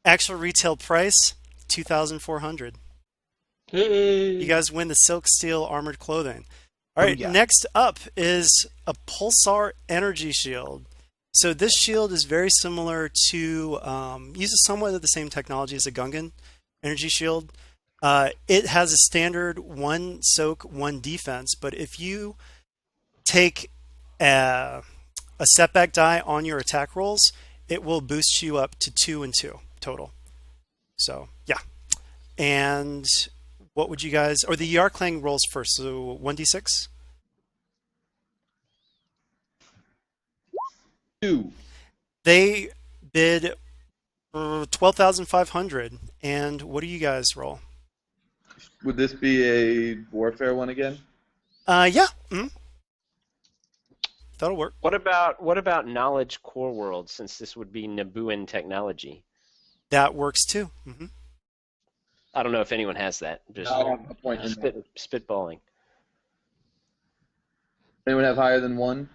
Actual retail price 2,400. Hey. You guys win the Silk Steel Armored Clothing. All right, yeah. next up is a Pulsar Energy Shield. So this shield is very similar to, uses somewhat of the same technology as a Gungan Energy Shield. It has a standard 1 soak, 1 defense, but if you take a setback die on your attack rolls, it will boost you up to 2 and 2 total. So, yeah. And what would you guys, or the Yarklang rolls first, so 1d6? 2. They bid 12,500. And what do you guys roll? Would this be a warfare one again? Yeah. That'll work. What about knowledge core world, since this would be Nabooan technology? That works too. I don't know if anyone has that. Just I'll have a point in that. spitballing. Anyone have higher than 1?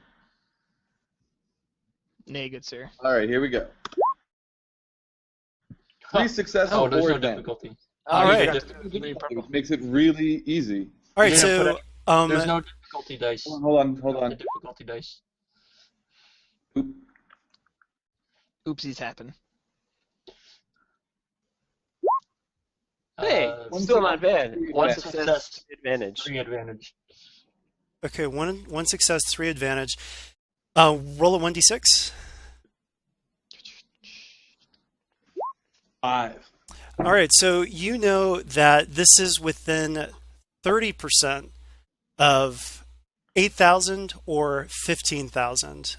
Nay, good sir. All right, here we go. 3 successes, Oh, there's 4 no advantage. difficulty. All You right. get difficulty. Which makes it really easy. All right, You're gonna so There's no difficulty dice. Hold on. No difficulty dice. Oop. Oopsies happen. Hey, One still not bad. three One advantage. success, advantage. 3 advantage. okay, one success, 3 advantage. Roll a 1d6. 5. All right, so you know that this is within 30% of 8,000 or 15,000.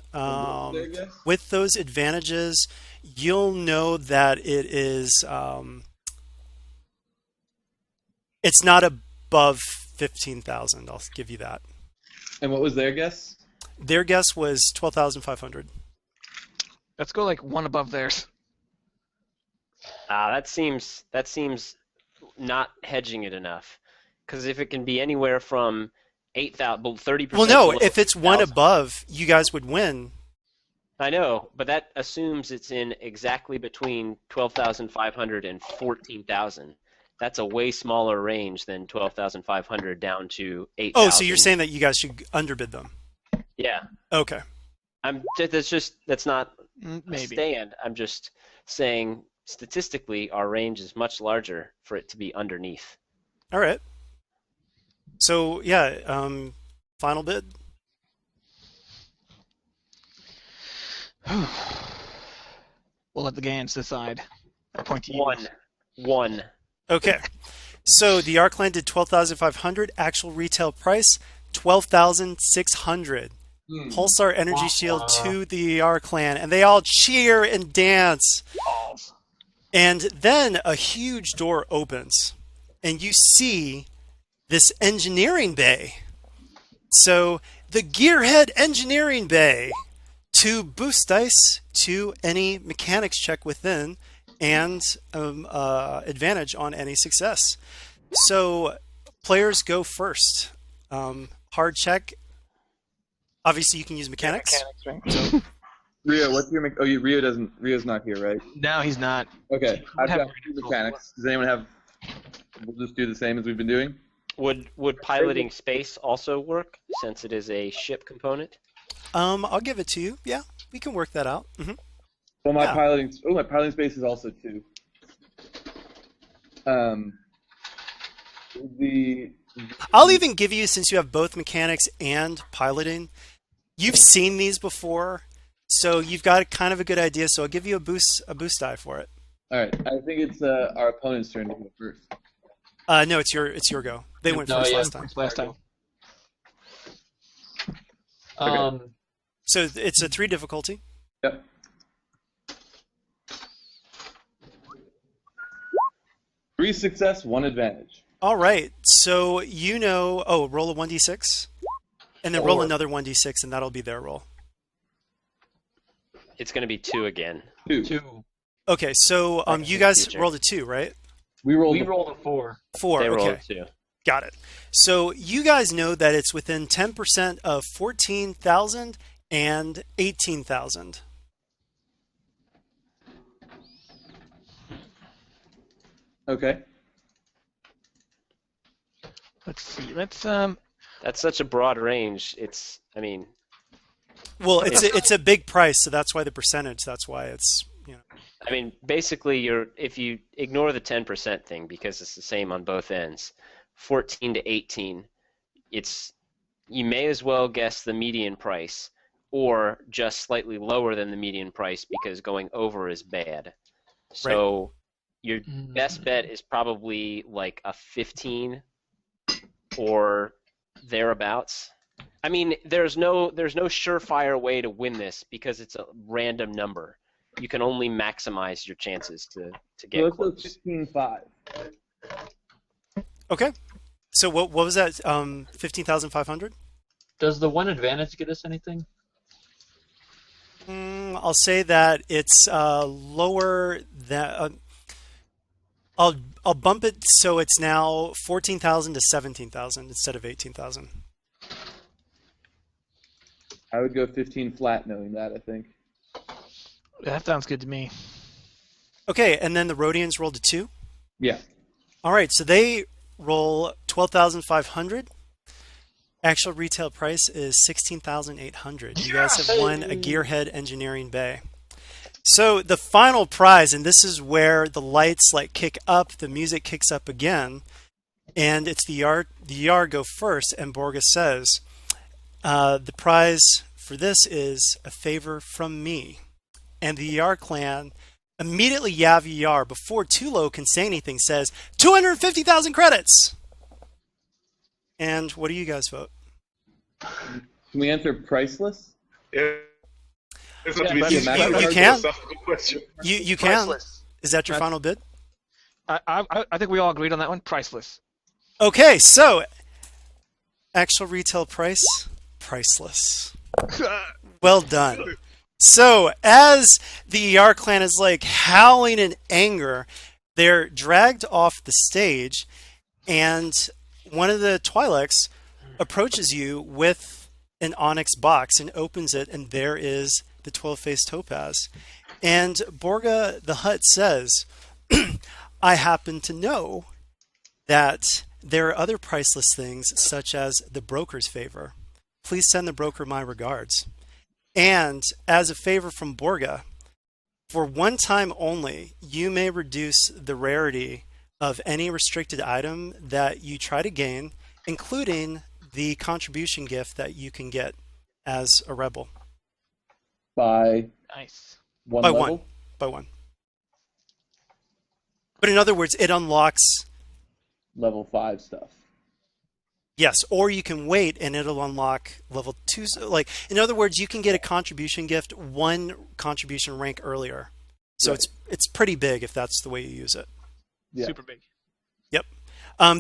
With those advantages, you'll know that it is. It's not above 15,000. I'll give you that. And what was their guess? Their guess was 12,500. Let's go like one above theirs. That seems not hedging it enough. Because if it can be anywhere from 8,000, 30%. Well, no, below if it's one 8,000. above, you guys would win. I know, but that assumes it's in exactly between 12,500 and 14,000. That's a way smaller range than 12,500 down to 8,000. Oh, so you're saying that you guys should underbid them? Yeah. Okay. That's not a Maybe. stand. I'm just saying statistically our range is much larger for it to be underneath. All right. So yeah, final bid. We'll let the Gans decide. I point to you. One. Okay. So the Arkland did 12,500. Actual retail price 12,600. Pulsar Energy Shield to the Arkland, and they all cheer and dance. And then a huge door opens, and you see this engineering bay. So the Gearhead Engineering Bay to boost dice to any mechanics check within and advantage on any success. So players go first. Hard check. Obviously, you can use mechanics. Right? Rio, what's your Rio doesn't. Rio's not here, right? No, he's not. Okay, I've have got mechanics. Does anyone have? We'll just do the same as we've been doing. Would piloting space also work since it is a ship component? I'll give it to you. Yeah, we can work that out. Well, my Yeah. piloting space is also 2. I'll even give you, since you have both mechanics and piloting, you've seen these before, so you've got kind of a good idea. So I'll give you a boost die for it. All right. I think it's our opponent's turn to go first. No, it's your go. They went first last time. Last time. So it's a 3 difficulty. Yep. Three success, 1 advantage. All right. So roll a 1d6, and then roll another 1d6, and that'll be their roll. It's going to be 2 again. 2. Okay. So you guys rolled a 2, right? We rolled a 4. 4. They Okay. rolled 2. Got it. So you guys know that it's within 10% of 14,000 and 18,000. Okay. Let's see. Let's That's such a broad range. Well, it's a big price, so that's why the percentage. That's why it's basically if you ignore the 10% thing because it's the same on both ends, 14 to 18, you may as well guess the median price or just slightly lower than the median price because going over is bad. So your best bet is probably like a 15 or thereabouts. I mean, there's no surefire way to win this because it's a random number. You can only maximize your chances to get Let's go close. 15-5. okay. So what was that? 15,500. Does the 1 advantage get us anything? I'll say that it's lower than. I'll bump it so it's now 14,000 to 17,000 instead of 18,000. I would go 15 flat knowing that, I think. that sounds good to me. Okay, and then the Rhodians rolled a 2. Yeah. All right, so they roll 12,500. Actual retail price is 16,800. You guys have won a Gearhead Engineering Bay. So the final prize, and this is where the lights kick up, the music kicks up again, and it's the Yar go first, and Borga says, the prize for this is a favor from me. And the Yar clan immediately Yavi Yar, before Tulo can say anything, says 250,000 credits. And what do you guys vote? Can we answer priceless? Yeah. It's not to be You a can. philosophical question. You can. Priceless. Is that your final bid? I think we all agreed on that one. Priceless. Okay, so actual retail price, priceless. Well done. So as the ER clan is howling in anger, they're dragged off the stage, and one of the Twi'leks approaches you with an onyx box and opens it, and there is the 12-faced topaz. And Borga the Hutt says, I happen to know that there are other priceless things, such as the broker's favor. Please send the broker my regards. And as a favor from Borga, for one time only, you may reduce the rarity of any restricted item that you try to gain, including the contribution gift that you can get as a rebel. By Nice. one By level? one. By one. But in other words, it unlocks... Level 5 stuff. Yes, or you can wait and it'll unlock level 2. In other words, you can get a contribution gift 1 contribution rank earlier. So Right. it's pretty big if that's the way you use it. Yeah. Super big. Yep.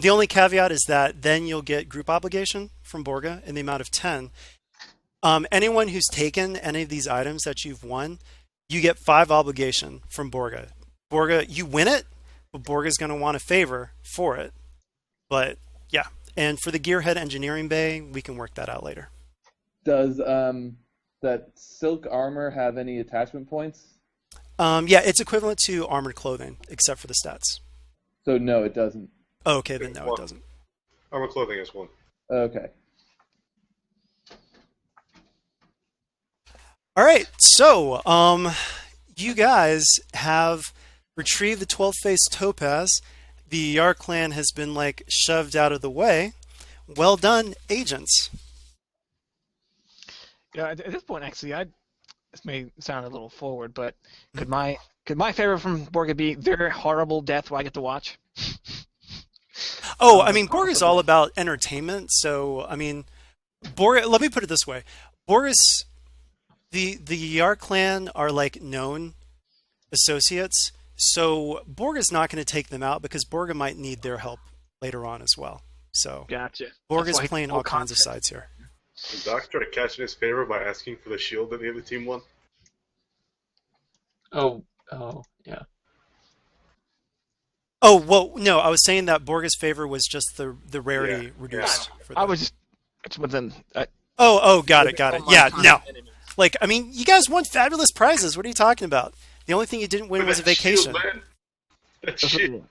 The only caveat is that then you'll get group obligation from Borga in the amount of 10. Anyone who's taken any of these items that you've won, you get 5 obligation from Borga. Borga, you win it, but Borga's going to want a favor for it. But yeah. And for the Gearhead Engineering Bay, we can work that out later. Does that silk armor have any attachment points? Yeah, it's equivalent to armored clothing, except for the stats. So no, it doesn't. Oh, okay, then no, it doesn't. Armor clothing is 1. Okay. All right, so you guys have retrieved the 12-faced topaz. The Yar clan has been shoved out of the way, well done, agents. Yeah, at this point, actually, this may sound a little forward, but could my favorite from Borga be their horrible death I get to watch? Oh, I mean, Borg is all about entertainment. So, I mean, Borg. Let me put it this way: Borgus, the Yar clan are like known associates. So Borg is not going to take them out because Borga might need their help later on as well. So Gotcha. Borg is That's why playing all kinds of sides here. Did Doc try to cash in his favor by asking for the shield that the other team won? Oh, yeah. Oh well, no, I was saying that Borga's favor was just the rarity Yeah, reduced. yeah. For I them. was just within. Oh, got it. all my Yeah, time no. enemies. Like, I mean, you guys won fabulous prizes. What are you talking about? The only thing you didn't win was a That shield, vacation. man. That shit.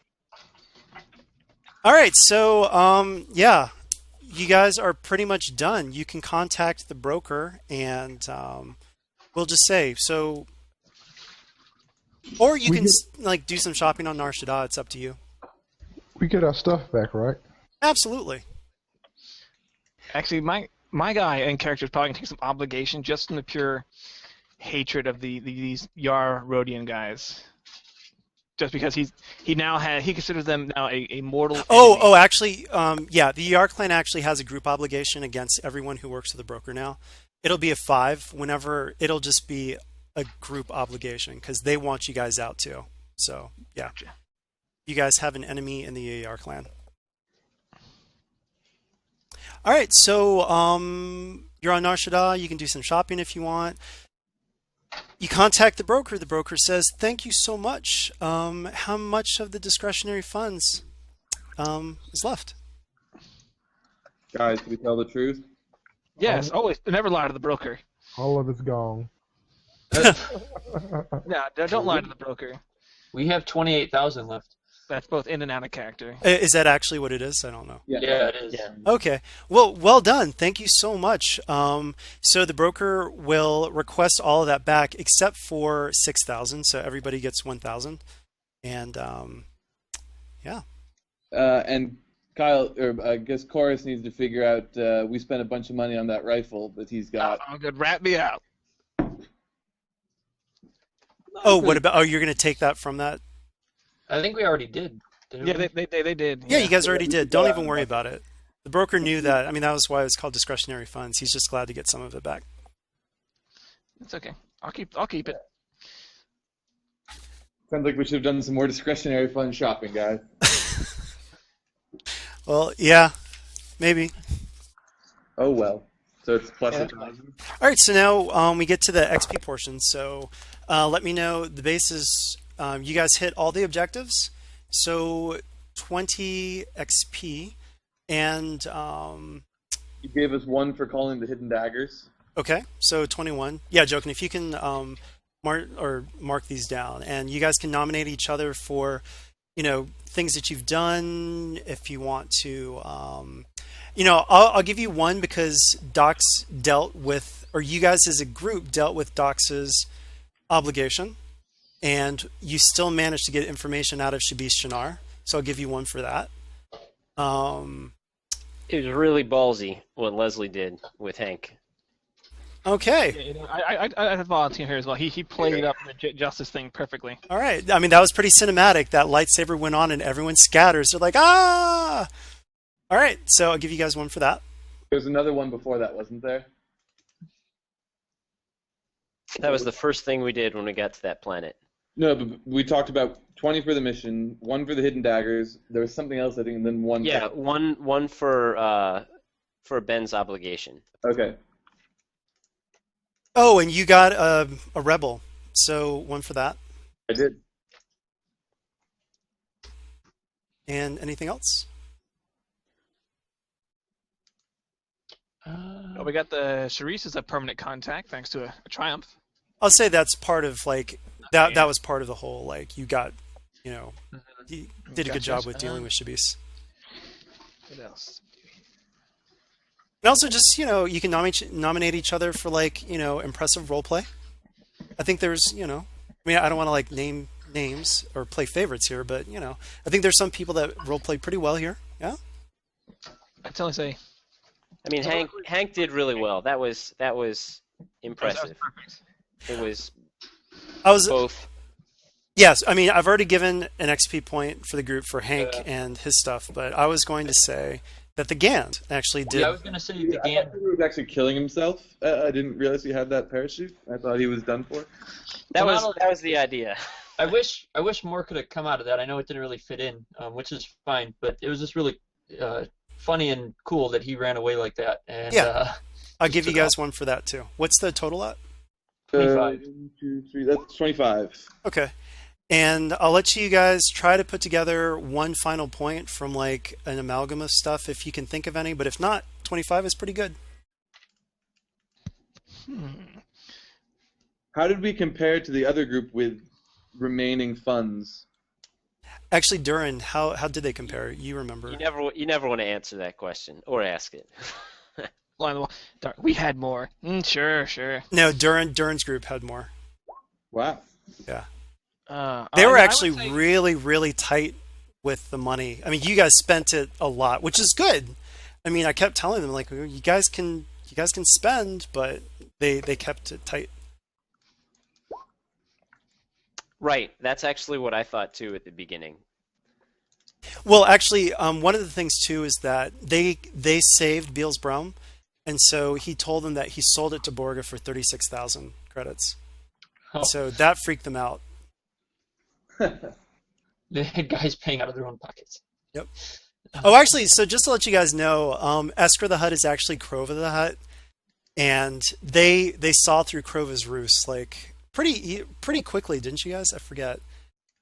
All right, so yeah, you guys are pretty much done. You can contact the broker, and we'll just say so, or you We can get- like do some shopping on Nar Shaddaa. It's up to you. We get our stuff back, right? Absolutely. Actually, my guy and character is probably gonna take some obligation just from the pure hatred of these Yar Rodian guys. Just because he considers them now a mortal. Oh, actually, yeah, the Yar clan actually has a group obligation against everyone who works for the broker now. It'll be a 5 whenever it'll just be a group obligation because they want you guys out too. So yeah, Gotcha. you guys have an enemy in the Yar clan. All right, so you're on Nar Shaddaa. You can do some shopping if you want. You contact the broker. The broker says, "Thank you so much. How much of the discretionary funds is left?" Guys, can we tell the truth? Yes, always never lie to the broker. All of it's gone. No, don't lie to the broker. We have 28,000 left. That's both in and out of character. Is that actually what it is? I don't know. Yeah, it is. Yeah. Okay. Well done. Thank you so much. So the broker will request all of that back except for 6,000. So everybody gets 1,000. And yeah. And Kyle, or I guess Chorus needs to figure out. We spent a bunch of money on that rifle that he's got. Oh, good. Rat me out. Oh, what about? Oh, you're going to take that from that? I think we already did. Didn't Yeah, we? they did. Yeah, you guys already did. Don't even worry about it. The broker knew that. I mean, that was why it was called discretionary funds. He's just glad to get some of it back. It's okay. I'll keep it. Sounds like we should have done some more discretionary fund shopping, guys. Well, yeah, maybe. Oh well. So it's plus Yeah. 1,000. All right, so now we get to the XP portion. So let me know the bases. You guys hit all the objectives. So 20 XP. And, You gave us 1 for calling the hidden daggers. okay, so 21. Yeah, joking. If you can mark these down. And you guys can nominate each other for, things that you've done. If you want to, I'll give you 1 because Doc's dealt with, or you guys as a group dealt with Doc's obligation. And you still managed to get information out of Shabish Shinar, so I'll give you 1 for that. It was really ballsy what Leslie did with Hank. Okay, I volunteer here as well. He played up the justice thing perfectly. all right. I mean, that was pretty cinematic. That lightsaber went on and everyone scatters. They're like, ah! All right, so I'll give you guys 1 for that. There was another one before that, wasn't there? That was the first thing we did when we got to that planet. No, but we talked about 20 for the mission, 1 for the hidden daggers. There was something else, I think, and then 1. Yeah, one for Ben's obligation. Okay. Oh, and you got a rebel, so 1 for that. I did. And anything else? Oh, we got the Charisse as a permanent contact thanks to a triumph. I'll say that's part of like that. That was part of the whole like you got, you did a good job with dealing with Shabish. What else? And also just, you can nominate each other for like, impressive role play. I think there's, I mean, I don't want to like name names or play favorites here, but, I think there's some people that role play pretty well here. Yeah. I totally say. I mean, Hank did really well. That was That was impressive. perfect. It was I was both. Yes, I mean I've already given an XP point for the group for Hank Yeah. and his stuff, but I was going to say that the Gand actually did. Yeah, I was gonna say the I Gan. thought he was actually killing himself. I didn't realize he had that parachute. I thought he was done for. That Well, was not only- that was the idea. I wish more could have come out of that. I know it didn't really fit in, which is fine, but it was just really funny and cool that he ran away like that. And Yeah. I'll give you took guys one for that too. What's the total at? 25. 1, 2, 3. That's 25. Okay. And I'll let you guys try to put together one final point from like an amalgam of stuff if you can think of any, but if not, 25 is pretty good. How did we compare to the other group with remaining funds? Actually, Durin, how did they compare? You remember? You never want to answer that question or ask it. Line on the wall. We had more. Sure. No, Durin's group had more. Wow. Yeah. They I were would actually say- really, really tight with the money. I mean, you guys spent it a lot, which is good. I mean, I kept telling them like, you guys can spend, but they kept it tight. Right. That's actually what I thought too at the beginning. Well, actually, one of the things too is that they saved Beals Brom, and so he told them that he sold it to Borga for 36,000 credits. Oh. So that freaked them out. They had guys paying out of their own pockets. Yep. Oh, actually, so just to let you guys know, Esker the Hutt is actually Krova the Hutt, and they saw through Krova's ruse like pretty quickly, didn't you guys? I forget,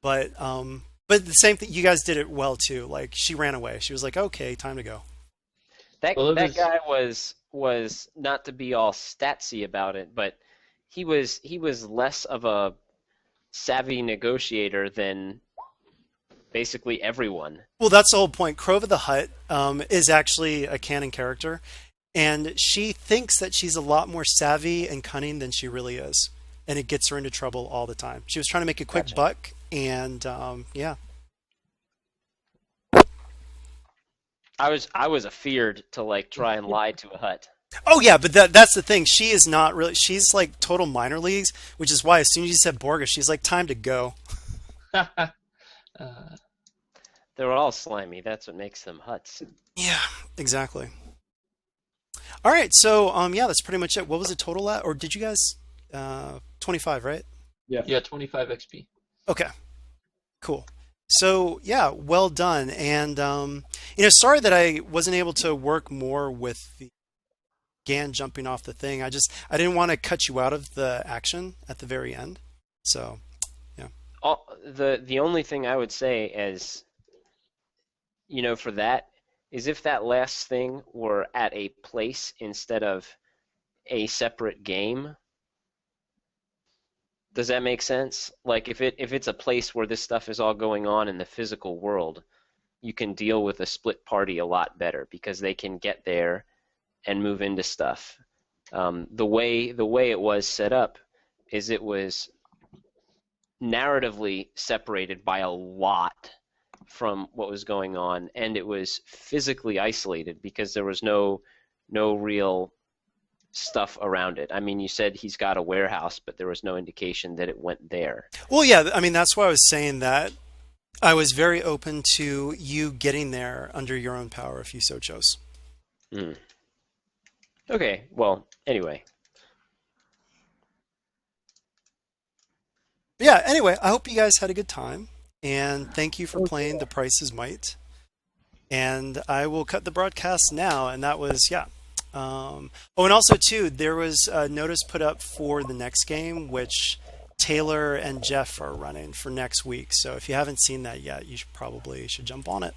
but the same thing. You guys did it well too. Like she ran away. She was like, "Okay, time to go." That Well, it that was- guy was not to be all statsy about it, but he was less of a savvy negotiator than basically everyone. Well, that's the whole point. Krova the Hutt is actually a canon character, and she thinks that she's a lot more savvy and cunning than she really is, and it gets her into trouble all the time. She was trying to make a quick Gotcha. buck, and yeah. I was afeared to like try and lie to a hut. Oh yeah, but that's the thing. She is not really. She's like total minor leagues, which is why as soon as you said Borga, she's like, time to go. They're all slimy. That's what makes them huts. Yeah, exactly. All right, so yeah, that's pretty much it. What was the total at, or did you guys 25, right? Yeah, 25 XP. Okay, cool. So yeah, well done. And sorry that I wasn't able to work more with the Gan jumping off the thing. I didn't want to cut you out of the action at the very end. So The only thing I would say is, for that is if that last thing were at a place instead of a separate game. Does that make sense? Like if it's a place where this stuff is all going on in the physical world, you can deal with a split party a lot better because they can get there and move into stuff. The way it was set up is it was narratively separated by a lot from what was going on, and it was physically isolated because there was no real stuff around it. I mean, you said he's got a warehouse, but there was no indication that it went there. well, yeah. I mean, that's why I was saying that I was very open to you getting there under your own power if you so chose. Okay, well, anyway. Yeah. Anyway, I hope you guys had a good time, and thank you for playing The Price is Might. And I will cut the broadcast now. And that was oh, and also too, there was a notice put up for the next game, which Taylor and Jeff are running for next week. So if you haven't seen that yet, you should jump on it.